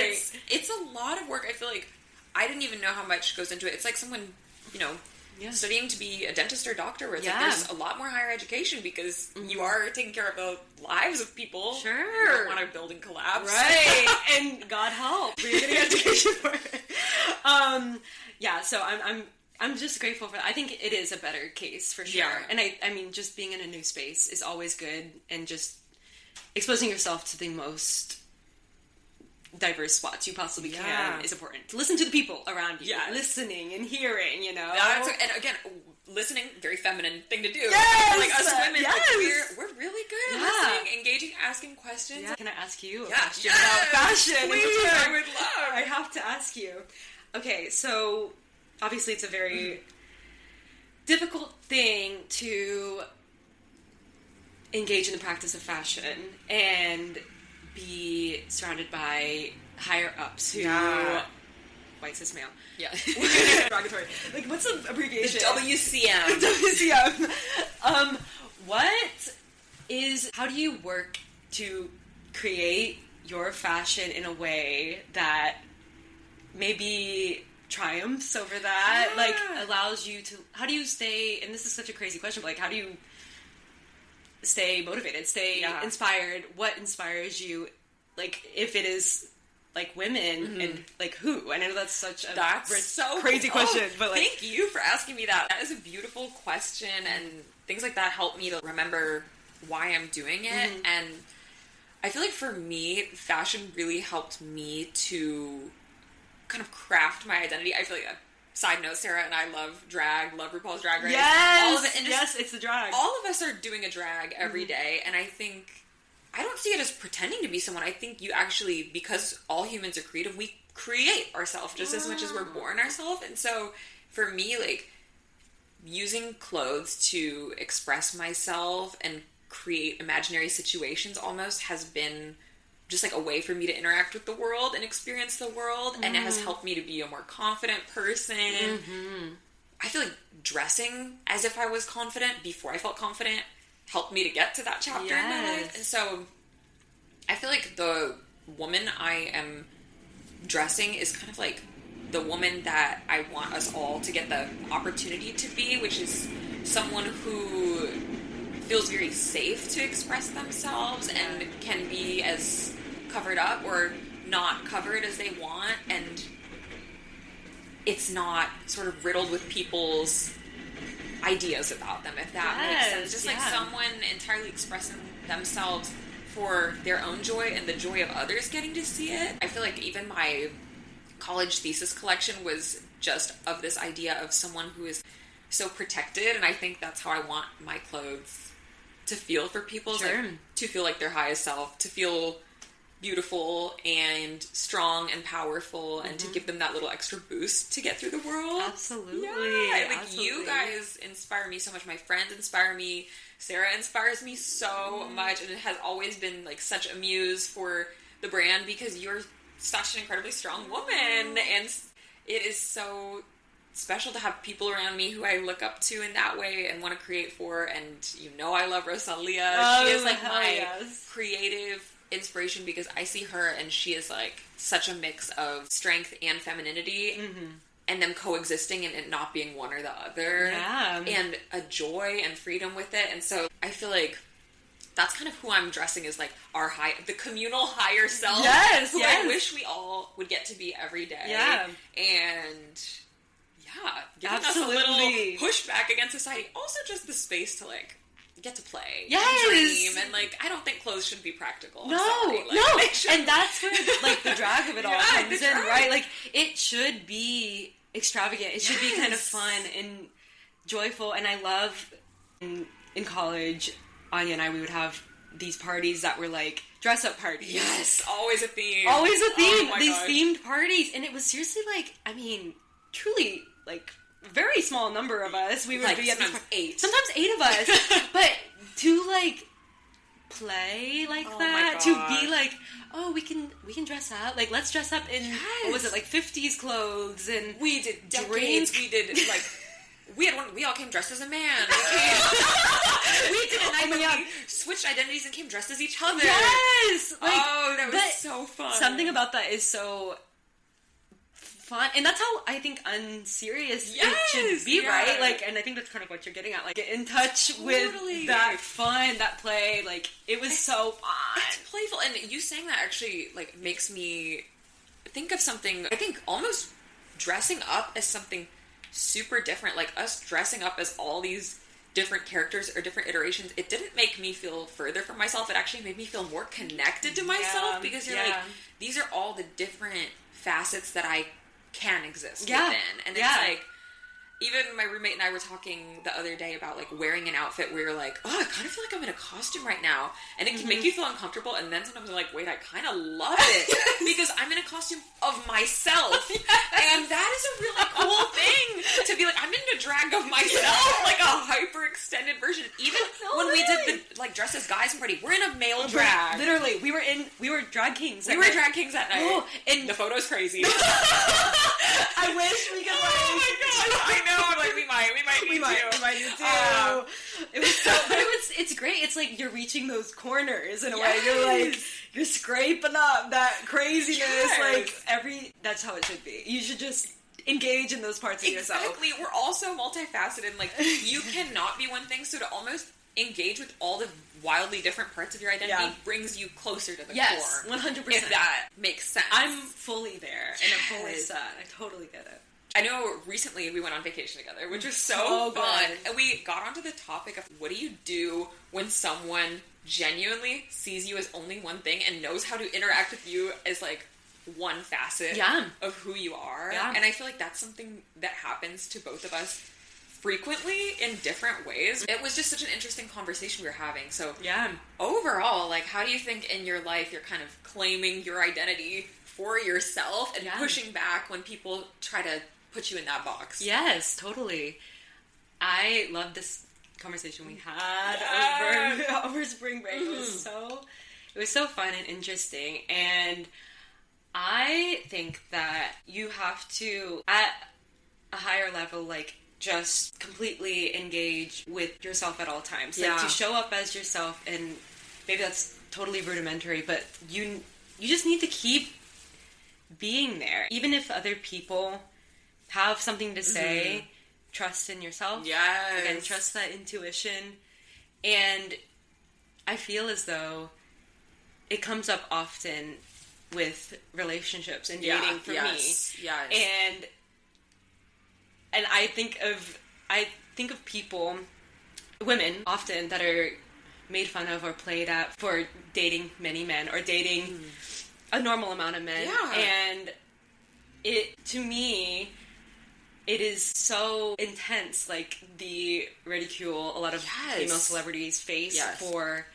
it's a lot of work. I feel like I didn't even know how much goes into it. It's like someone, you know, studying to be a dentist or doctor, where it's like there's a lot more higher education because you are taking care of the lives of people. Sure. You don't want a building collapse. Right. And God help, you're getting education for it. So I'm just grateful for that. I think it is a better case for sure. Yeah. And I mean, just being in a new space is always good, and just exposing yourself to the most diverse spots you possibly can is important. To listen to the people around you. Listening and hearing, you know. And again, listening, very feminine thing to do. Yes! Like us women, like, we're really good at listening, engaging, asking questions. Yeah. Can I ask you a question about fashion? Please, I would love. I have to ask you. Okay, so obviously it's a very difficult thing to engage in the practice of fashion and be surrounded by higher ups who white cis male. Yeah. Derogatory. Like, what's the abbreviation? The WCM. WCM. How do you work to create your fashion in a way that maybe triumphs over that, like, allows you to, how do you stay, and this is such a crazy question, but like, how do you stay motivated, stay inspired? What inspires you? Like, if it is like women and like who? I know that's such a so crazy question, but like thank you for asking me that. That is a beautiful question, and things like that help me to remember why I'm doing it. And I feel like for me, fashion really helped me to kind of craft my identity. I feel like, side note, Sarah and I love drag, love RuPaul's Drag Race. Yes, all of it, and yes, it's the drag. All of us are doing a drag every day, and I think, I don't see it as pretending to be someone. I think you actually, because all humans are creative, we create ourselves just as much as we're born ourselves. And so for me, like, using clothes to express myself and create imaginary situations almost has been just like a way for me to interact with the world and experience the world, and it has helped me to be a more confident person. I feel like dressing as if I was confident before I felt confident helped me to get to that chapter in my life. And so I feel like the woman I am dressing is kind of like the woman that I want us all to get the opportunity to be, which is someone who feels very safe to express themselves and can be as covered up or not covered as they want, and it's not sort of riddled with people's ideas about them, if that makes sense. Just like someone entirely expressing themselves for their own joy and the joy of others getting to see it. I feel like even my college thesis collection was just of this idea of someone who is so protected, and I think that's how I want my clothes to feel for people. Like, to feel like their highest self, to feel beautiful and strong and powerful, and to give them that little extra boost to get through the world. Absolutely. Yeah. Like, you guys inspire me so much. My friends inspire me. Sarah inspires me so much, and it has always been like such a muse for the brand because you're such an incredibly strong woman, and it is so special to have people around me who I look up to in that way and want to create for. And you know I love Rosalia. She is like my creative inspiration because I see her and she is like such a mix of strength and femininity, and them coexisting and it not being one or the other, and a joy and freedom with it. And so I feel like that's kind of who I'm dressing as, like the communal higher self, who I wish we all would get to be every day. And giving us a little pushback against society. Also just the space to like get to play and dream, and like I don't think clothes should be practical. And that's where like the drag of it all comes in, right? Like it should be extravagant. It should be kind of fun and joyful. And I love in college, Anya and I, we would have these parties that were like dress up parties. Yes, always a theme. Always a theme. These themed parties, and it was seriously like, I mean, truly like a very small number of us. We would like be at sometimes eight of us, but to like play like that, to be like, oh, we can dress up, like let's dress up in what was it, like 50s clothes, and we did decades. We did like we had one. We all came dressed as a man. We did a night where we switched identities and came dressed as each other. Yes, like, that was so fun. Something about that is so fun, and that's how I think unserious it should be, right? Like, and I think that's kind of what you're getting at, like, get in touch with that fun, that play. Like, it was so fun. It's playful, and you saying that actually like makes me think of something. I think almost dressing up as something super different, like us dressing up as all these different characters or different iterations. It didn't make me feel further from myself. It actually made me feel more connected to myself, because you're like, these are all the different facets that I can exist within. And it's like, even my roommate and I were talking the other day about like wearing an outfit where you're like, oh, I kind of feel like I'm in a costume right now, and it can make you feel uncomfortable, and then sometimes you're like, wait, I kind of love it because I'm in a costume of myself. And that is a really cool thing to be like, I'm in a drag of myself, like a hyper extended version. Even when we did the like dress as guys party, we're in a male drag. Literally, we were drag kings. We were drag kings that night. Oh, and the photo's crazy. I wish we could. Oh my gosh, I know. Like we might need to. It was so, but it's great. It's like you're reaching those corners in a way. You're like, you're scraping up that craziness. Like that's how it should be. You should just engage in those parts of yourself. Exactly. We're all so multifaceted. Like you cannot be one thing. So to almost engage with all the wildly different parts of your identity brings you closer to the core. 100%. If that makes sense. I'm fully there, and I'm fully set. I totally get it. I know recently we went on vacation together, which was so fun. Good. And we got onto the topic of what do you do when someone genuinely sees you as only one thing and knows how to interact with you as, like, one facet of who you are. Yeah. And I feel like that's something that happens to both of us frequently in different ways. It was just such an interesting conversation we were having. So overall, like, how do you think in your life you're kind of claiming your identity for yourself and pushing back when people try to put you in that box? Yes, totally. I love this conversation we had over spring break. It was so fun and interesting, and I think that you have to, at a higher level, like, just completely engage with yourself at all times. Like, to show up as yourself, and maybe that's totally rudimentary, but you just need to keep being there. Even if other people have something to say, trust in yourself. Yes. Again, trust that intuition. And I feel as though it comes up often with relationships and dating for me. Yes. And I think of people, women women that are made fun of or played at for dating many men or dating a normal amount of men. And to me, it is so intense, like the ridicule a lot of female celebrities face for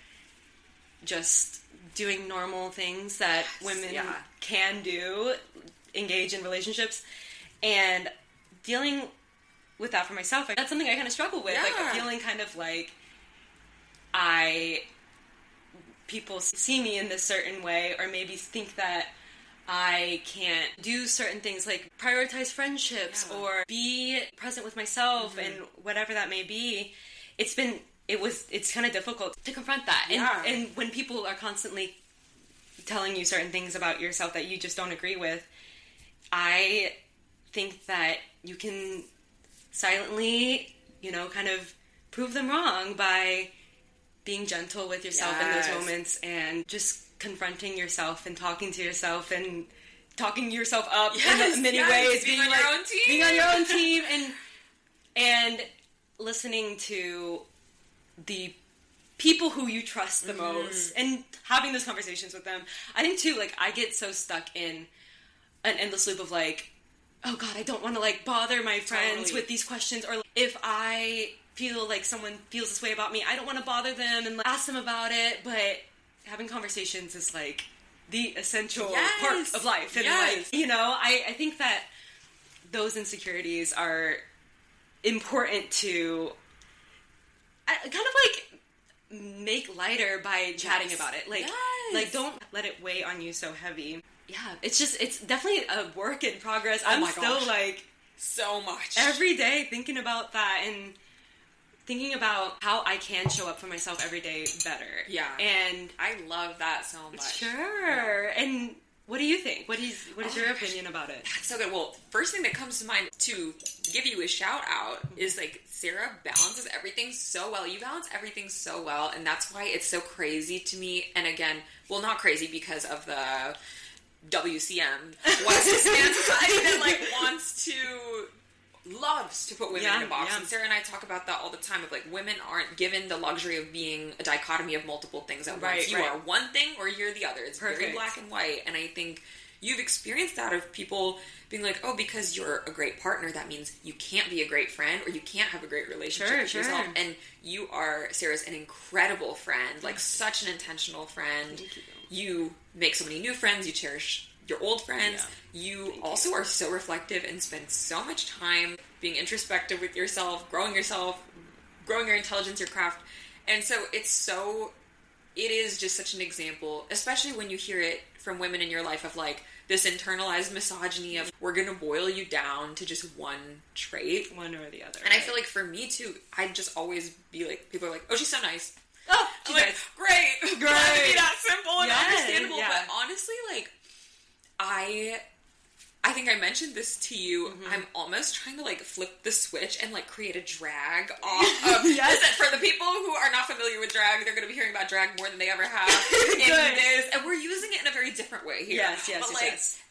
just doing normal things that women can do, engage in relationships, and dealing with that for myself. That's something I kind of struggle with, like feeling kind of like people see me in this certain way, or maybe think that I can't do certain things, like prioritize friendships or be present with myself and whatever that may be. It's kind of difficult to confront that. And when people are constantly telling you certain things about yourself that you just don't agree with, I think that you can silently, kind of prove them wrong by being gentle with yourself in those moments and just confronting yourself and talking to yourself and talking yourself up in many ways. Being on your own team. Being on your own team and listening to the people who you trust the most and having those conversations with them. I think too, like, I get so stuck in an endless loop of like, oh God, I don't want to like bother my friends with these questions, or if I feel like someone feels this way about me, I don't want to bother them and like, ask them about it. But having conversations is like the essential part of life. And like, I think that those insecurities are important to kind of like make lighter by chatting about it. Like don't let it weigh on you so heavy. Yeah, it's definitely a work in progress. I'm still like so much every day thinking about that and thinking about how I can show up for myself every day better. Yeah. And I love that so much. Sure. Yeah. And what do you think? What is your opinion about it? That's so good. Well, first thing that comes to mind to give you a shout out is like Sarah balances everything so well. You balance everything so well, and that's why it's so crazy to me. And again, well, not crazy because of the WCM wants to stand society that like loves to put women in a box. Yeah. And Sarah and I talk about that all the time of like women aren't given the luxury of being a dichotomy of multiple things at once. You are one thing or you're the other. It's very black and white. And I think you've experienced that of people being like, oh, because you're a great partner, that means you can't be a great friend or you can't have a great relationship with yourself. And you are, Sarah's an incredible friend, like such an intentional friend. Thank you. You make so many new friends. You cherish your old friends. You also are so reflective and spend so much time being introspective with yourself, growing your intelligence, your craft. And so it is just such an example, especially when you hear it from women in your life of like this internalized misogyny of we're going to boil you down to just one trait. One or the other. And I feel like for me too, I'd just always be like, people are like, oh, she's so nice. Oh, she's nice. Great. Glad to be that simple and understandable. Yeah. But honestly, like, I think I mentioned this to you. I'm almost trying to like flip the switch and like create a drag off of for the people who are not familiar with drag, they're going to be hearing about drag more than they ever have in this, and we're using it in a very different way here.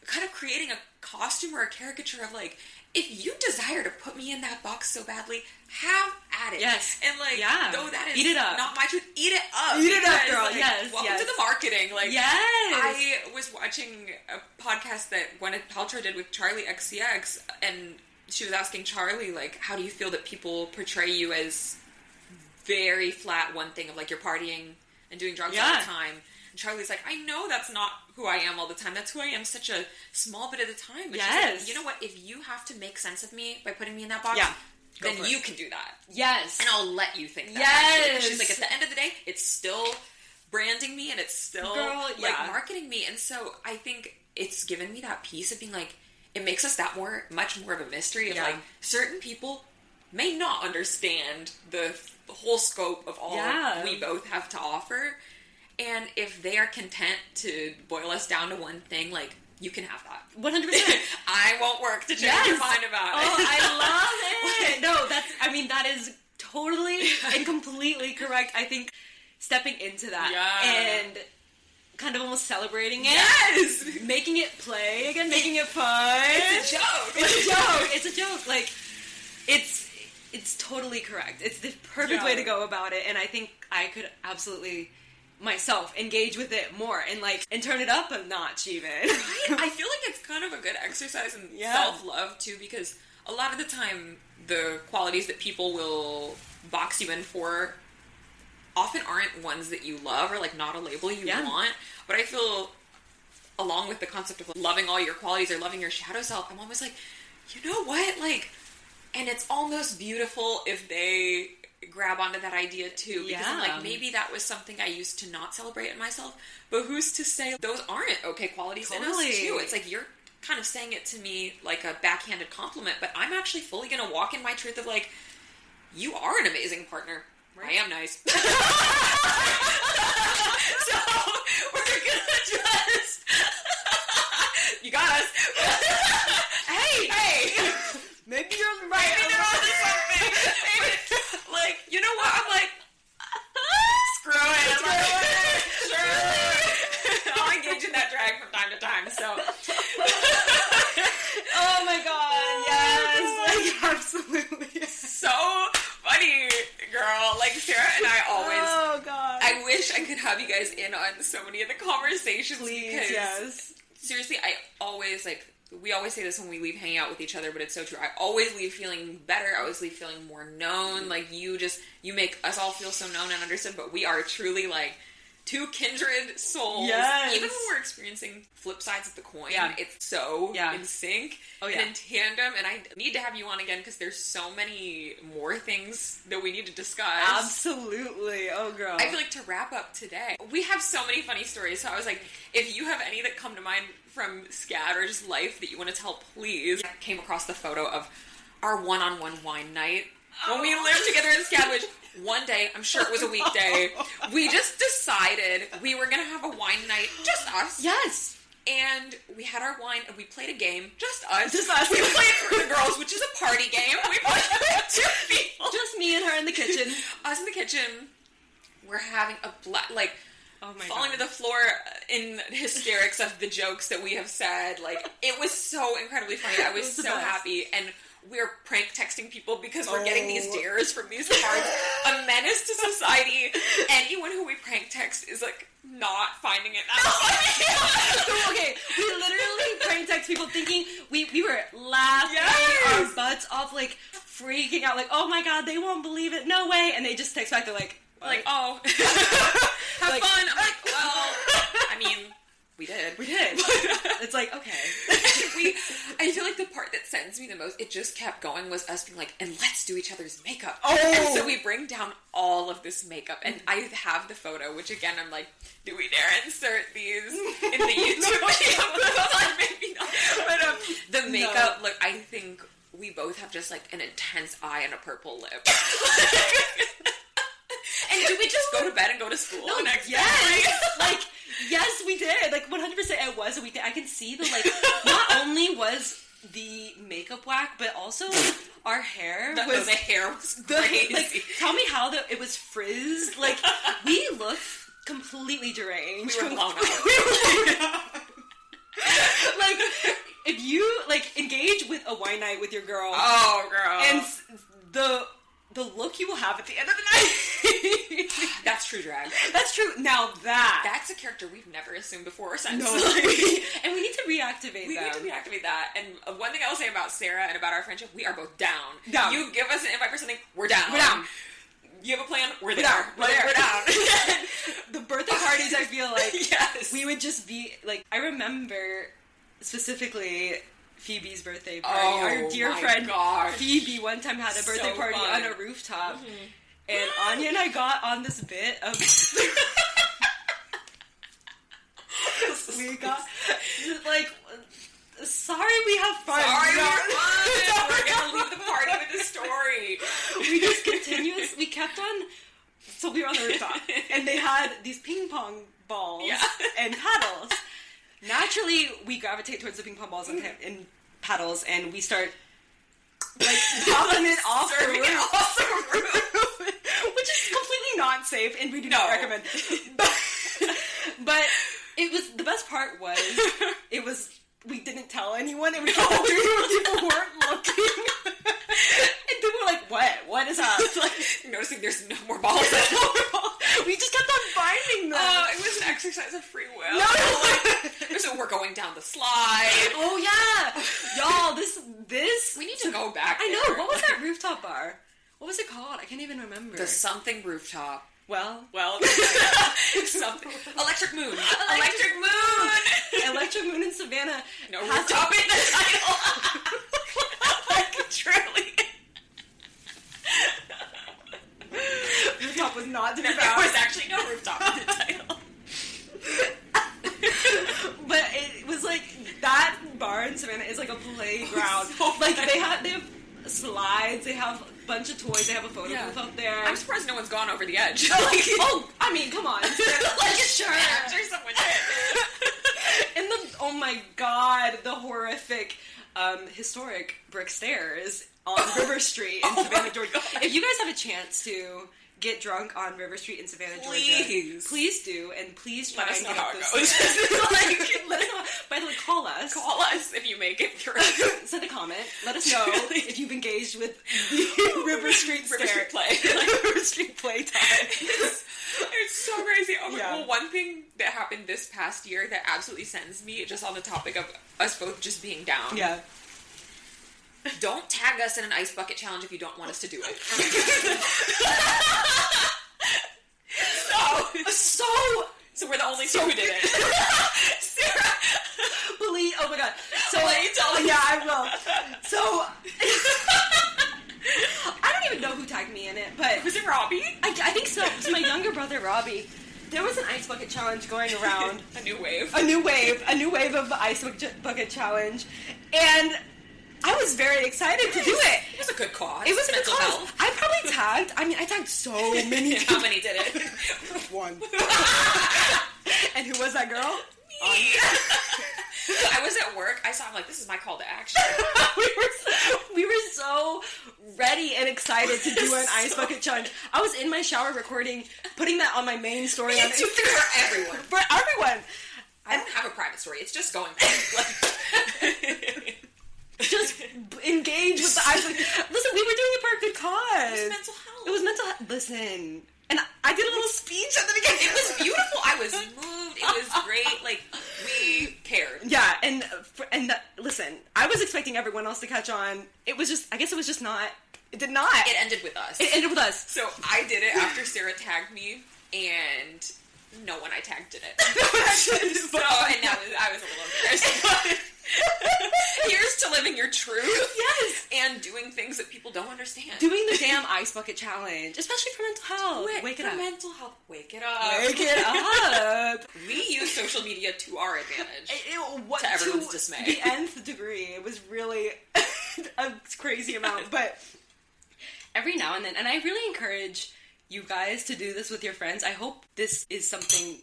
Kind of creating a costume or a caricature of like, if you desire to put me in that box so badly, have at it. Yes. And like, though that is eat it up. not my truth, eat it up. Eat it up, girl. Like, welcome to the marketing. Like, I was watching a podcast that Gwyneth Paltrow did with Charlie XCX, and she was asking Charlie, like, how do you feel that people portray you as very flat one thing of like you're partying and doing drugs all the time? And Charlie's like, I know that's not who I am all the time. That's who I am such a small bit at a time. But she's like, you know what? If you have to make sense of me by putting me in that box, then you can do that. Yes. And I'll let you think that. Yes. She's like, at the end of the day, it's still branding me and it's still marketing me. And so I think it's given me that piece of being like, it makes us that much more of a mystery of like, certain people may not understand the whole scope of all we both have to offer. And if they are content to boil us down to one thing, like, you can have that. 100%. I won't work to change your mind about it. Oh, I love it. No, that is totally and completely correct. I think stepping into that and kind of almost celebrating it. Yes! Making it play again, making it fun. It's a joke. It's a joke. Like, it's totally correct. It's the perfect way to go about it, and I think I could absolutely myself engage with it more and turn it up a notch even. Right? I feel like it's kind of a good exercise in self-love too, because a lot of the time the qualities that people will box you in for often aren't ones that you love or like not a label you want. But I feel along with the concept of loving all your qualities or loving your shadow self, I'm almost like, you know what? Like, and it's almost beautiful if they grab onto that idea too, because I'm like, maybe that was something I used to not celebrate in myself, but who's to say those aren't okay qualities in us too? It's like, you're kind of saying it to me like a backhanded compliment, but I'm actually fully gonna walk in my truth of like, you are an amazing partner. Right. I am nice. So we're gonna just you got us. Hey, maybe you're right. Maybe they're onto something. Like, you know what? I'm like, screw it. I'm like, sure. I'll engage in that drag from time to time. So, oh my god, yes, like absolutely, so funny, girl. Like Sarah and I always. Oh god. I wish I could have you guys in on so many of the conversations. Please, because seriously, I always like. We always say this when we leave hanging out with each other, but it's so true. I always leave feeling better. I always leave feeling more known. Like, you make us all feel so known and understood, but we are truly, like, two kindred souls. Yes. Even when we're experiencing flip sides of the coin, it's so in sync and in tandem, and I need to have you on again because there's so many more things that we need to discuss. Absolutely. Oh, girl. I feel like to wrap up today, we have so many funny stories, so I was like, if you have any that come to mind from SCAD or just life that you want to tell, please. I came across the photo of our one-on-one wine night when we lived together in SCAD, which one day, I'm sure it was a weekday, we just decided we were going to have a wine night, just us. Yes. And we had our wine, and we played a game, just us. Just us. We played For the Girls, which is a party game. We played with two people. Just me and her in the kitchen. Us in the kitchen. We're having a falling to the floor in hysterics of the jokes that we have said. Like, it was so incredibly funny. I was so happy. And we're prank texting people because we're getting these dares from these cards. A menace to society. Anyone who we prank text is like not finding it that funny. Okay, we literally prank text people thinking we were laughing our butts off, like freaking out, like, oh my god, they won't believe it, no way, and they just text back, they're like, oh, have like, fun. I'm like, well, I mean, we did. It's like, okay. I feel like the part that sends me the most, it just kept going, was us being like, and let's do each other's makeup. And so we bring down all of this makeup, and I have the photo, which again, I'm like, do we dare insert these in the YouTube video? Maybe not. But the makeup, look, I think we both have just like an intense eye and a purple lip. And do we just go to bed and go to school the next day? Like, yes, we did. like 100% it was a weekday. I can see the like. Not only was the makeup whack, but also our hair was the hair was crazy. Like, tell me how it was frizzed. Like we looked completely deranged. We were blown out. Like if you like engage with a wine night with your girl, oh girl, and the look you will have at the end of the night. That's true drag. That's true. Now that's a character we've never assumed before or since. No. And we need to reactivate We them. need to reactivate that. And one thing I will say about Sarah and about our friendship, we are both down. Down. You give us an invite for something, we're down. We're down. You have a plan, we're there. Down. We're down. The birthday parties, I feel like yes. we would just be like. I remember specifically Phoebe's birthday party. Oh, our dear my friend gosh. Phoebe one time had a birthday So party fun. on a rooftop, and Anya and I got on this bit of. We got like. Sorry, we have fun. Sorry, No. we're fun. We're gonna leave the party with a story. We just we kept on. So we were on the rooftop, and they had these ping pong balls and paddles. Naturally, we gravitate towards the ping pong balls and paddles, and we start like popping it off the roof, which is completely not safe, and we do not recommend. But it was the best part was we didn't tell anyone, and we kept on doing it when people weren't looking. And people were like, "What? What is up?" Like, noticing there's no more balls. We just kept on finding them. It was an exercise of free will. No. So we're going down the slide. Oh yeah, y'all. This. We need to go back. I there. know. What was that rooftop bar? What was it called? I can't even remember. The something rooftop. Well, something. Electric Moon. Electric Moon. Electric Moon in Savannah. No rooftop in the title. Like truly. Rooftop was not to be There found. was actually no rooftop in the title. But it was like that bar in Savannah is like a playground. So like fun. they have slides. They have a bunch of toys. They have a photo booth out there. I'm surprised no one's gone over the edge. I mean, come on. Like, sure. I'm sure someone did. And oh my god, the horrific, historic brick stairs on River Street in Savannah, Georgia. If you guys have a chance to get drunk on River Street in Savannah, Georgia, please do, and please try Let us and know get how up it those goes. stairs. Like, let us know. By the way, call us. Call us if you make it through. Send a comment. Let us know if you've engaged with the River Street River stair. Street play. River Street playtime. It's so crazy. Oh my Yeah. Well, one thing that happened this past year that absolutely sends me, just on the topic of us both just being down. Yeah. Don't tag us in an ice bucket challenge if you don't want us to do it. So we're the only two who did it. Sarah, Please, oh my god. So I'll let you tell us. Yeah, I will. So I don't even know who tagged me in it, but was it Robbie? I think so. It was my younger brother Robbie. There was an ice bucket challenge going around. A new wave. A new wave of ice bucket challenge, and I was very excited to do it. It was a good cause. It was a good Mental cause. health. I probably tagged. I mean, I tagged so many people. How many did it? One. And who was that girl? Me. I was at work. I saw him like, this is my call to action. we were so ready and excited to do an ice bucket challenge. I was in my shower recording, putting that on my main story on It's Instagram. for everyone. For everyone. I don't have a private story. It's just going like, Just engage with the ice bucket. Listen, we were doing it for a good cause. It was mental health. It was mental health. Listen. And I did a little speech at the beginning. It was beautiful. I was moved. It was great. Like, we cared. Yeah, listen, I was expecting everyone else to catch on. It was just, I guess it was just not. It did not. It ended with us. It ended with us. So I did it after Sarah tagged me, and no one I tagged did it. So, and I was a little embarrassed. Here's to living your truth. Yes. And doing things that people don't understand. Doing the damn ice bucket challenge, especially for mental health. Wake it for up. mental health. Wake it up. Wake it up. We use social media to our advantage. To everyone's dismay. The nth degree. It was really a crazy amount. But every now and then, and I really encourage you guys to do this with your friends. I hope this is something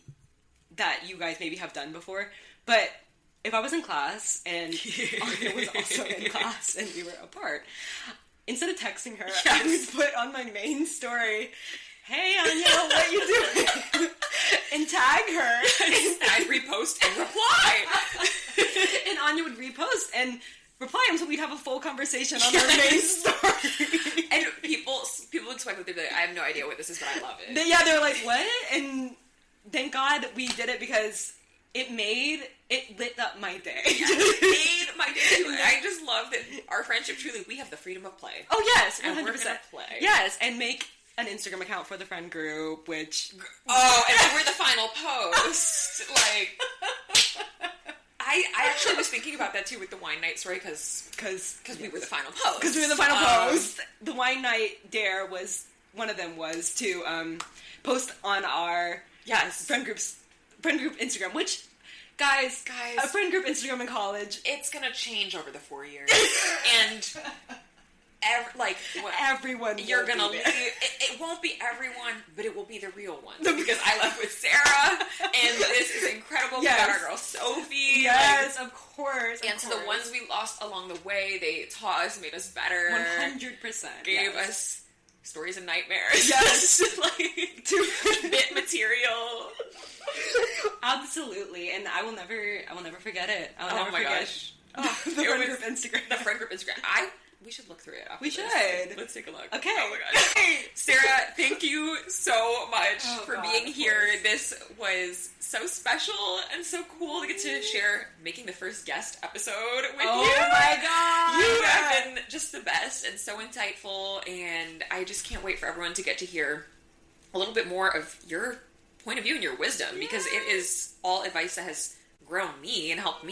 that you guys maybe have done before, but if I was in class and Anya was also in class and we were apart, instead of texting her, I would put on my main story, "Hey Anya, what you doing?" and tag her. And I'd repost and reply. And Anya would repost and reply until we'd have a full conversation on our main story. And people would swipe with it, like, I have no idea what this is, but I love it. They're like, what? And thank God we did it because it lit up my day. It made my day too. I just love that our friendship truly, we have the freedom of play. Oh yes, 100%. And we're gonna play. Yes, and make an Instagram account for the friend group, which... Oh, and then we're the final post. Like... I actually was thinking about that too with the wine night story because we were the final post. Because we were the final post. The wine night dare was, one of them was to post on our friend group Instagram, which, guys, a friend group Instagram in college. It's going to change over the 4 years. And... everyone you're gonna leave. It won't be everyone, but it will be the real ones because I left with Sarah, and this is incredible. Yes. We got our girl Sophie. Yes, of course. And to the ones we lost along the way, they taught us, made us better. 100%. Gave us stories and nightmares. Yes, to bit material. Absolutely, and I will never forget it. I will never my forget. gosh. The friend group Instagram. The friend group Instagram. We should look through it after We this. should. Let's take a look. Okay. Oh my gosh. Sarah, thank you so much for being here. This was so special and so cool to get to share making the first guest episode with you. Oh my god. You have been just the best and so insightful, and I just can't wait for everyone to get to hear a little bit more of your point of view and your wisdom because it is all advice that has grown me and helped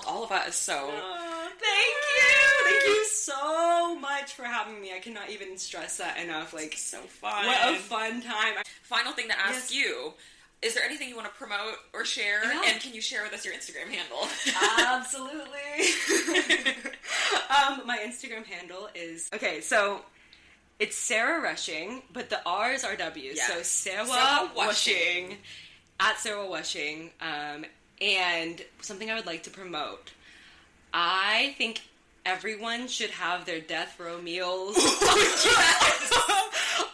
all of us. So Thank you so much for having me. I cannot even stress that enough. Like, so fun. What a fun time. Final thing to ask you. Is there anything you want to promote or share? Yeah. And can you share with us your Instagram handle? Absolutely. My Instagram handle is... Okay, so it's Sarah Rushing, but the R's are W's. Yeah. So Sarah Wushing. At Sarah Wushing. And something I would like to promote. I think everyone should have their death row meals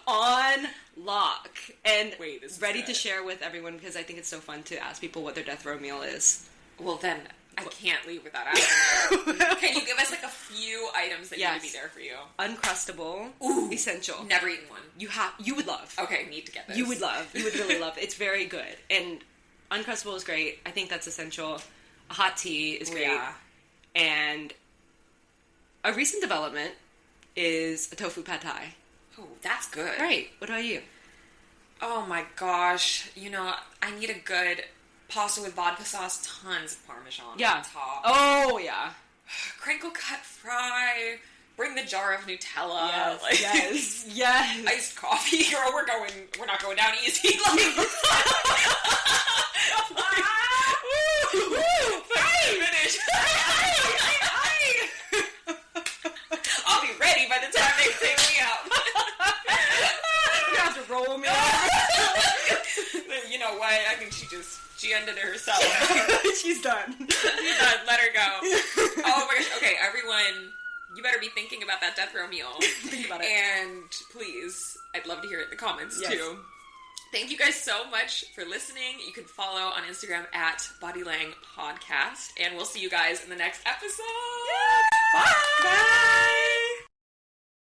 on lock and ready to share with everyone because I think it's so fun to ask people what their death row meal is. Well, then I can't leave without asking. Can you give us like a few items that need to be there for you? Uncrustable. Ooh, essential. Never eaten one. You would love. Okay, need to get this. You would really love. It's very good. And Uncrustable is great. I think that's essential. A hot tea is great. Yeah. And a recent development is a tofu pad thai. Oh, that's good. Right. What about you? Oh my gosh. You know, I need a good pasta with vodka sauce, tons of Parmesan on top. Oh, yeah. Crinkle cut fry. Bring the jar of Nutella. Yes, yes. Iced coffee. Girl, we're not going down easy. Finish. I'll be ready by the time they pick me up. You have to roll me out. You know what? I think she ended it herself. She's done. She's done. Let her go. Oh my gosh. Okay, everyone, you better be thinking about that death row meal. Think about it. And please, I'd love to hear it in the comments too. Thank you guys so much for listening. You can follow on Instagram at BodyLang Podcast. And we'll see you guys in the next episode. Yeah. Bye. Bye.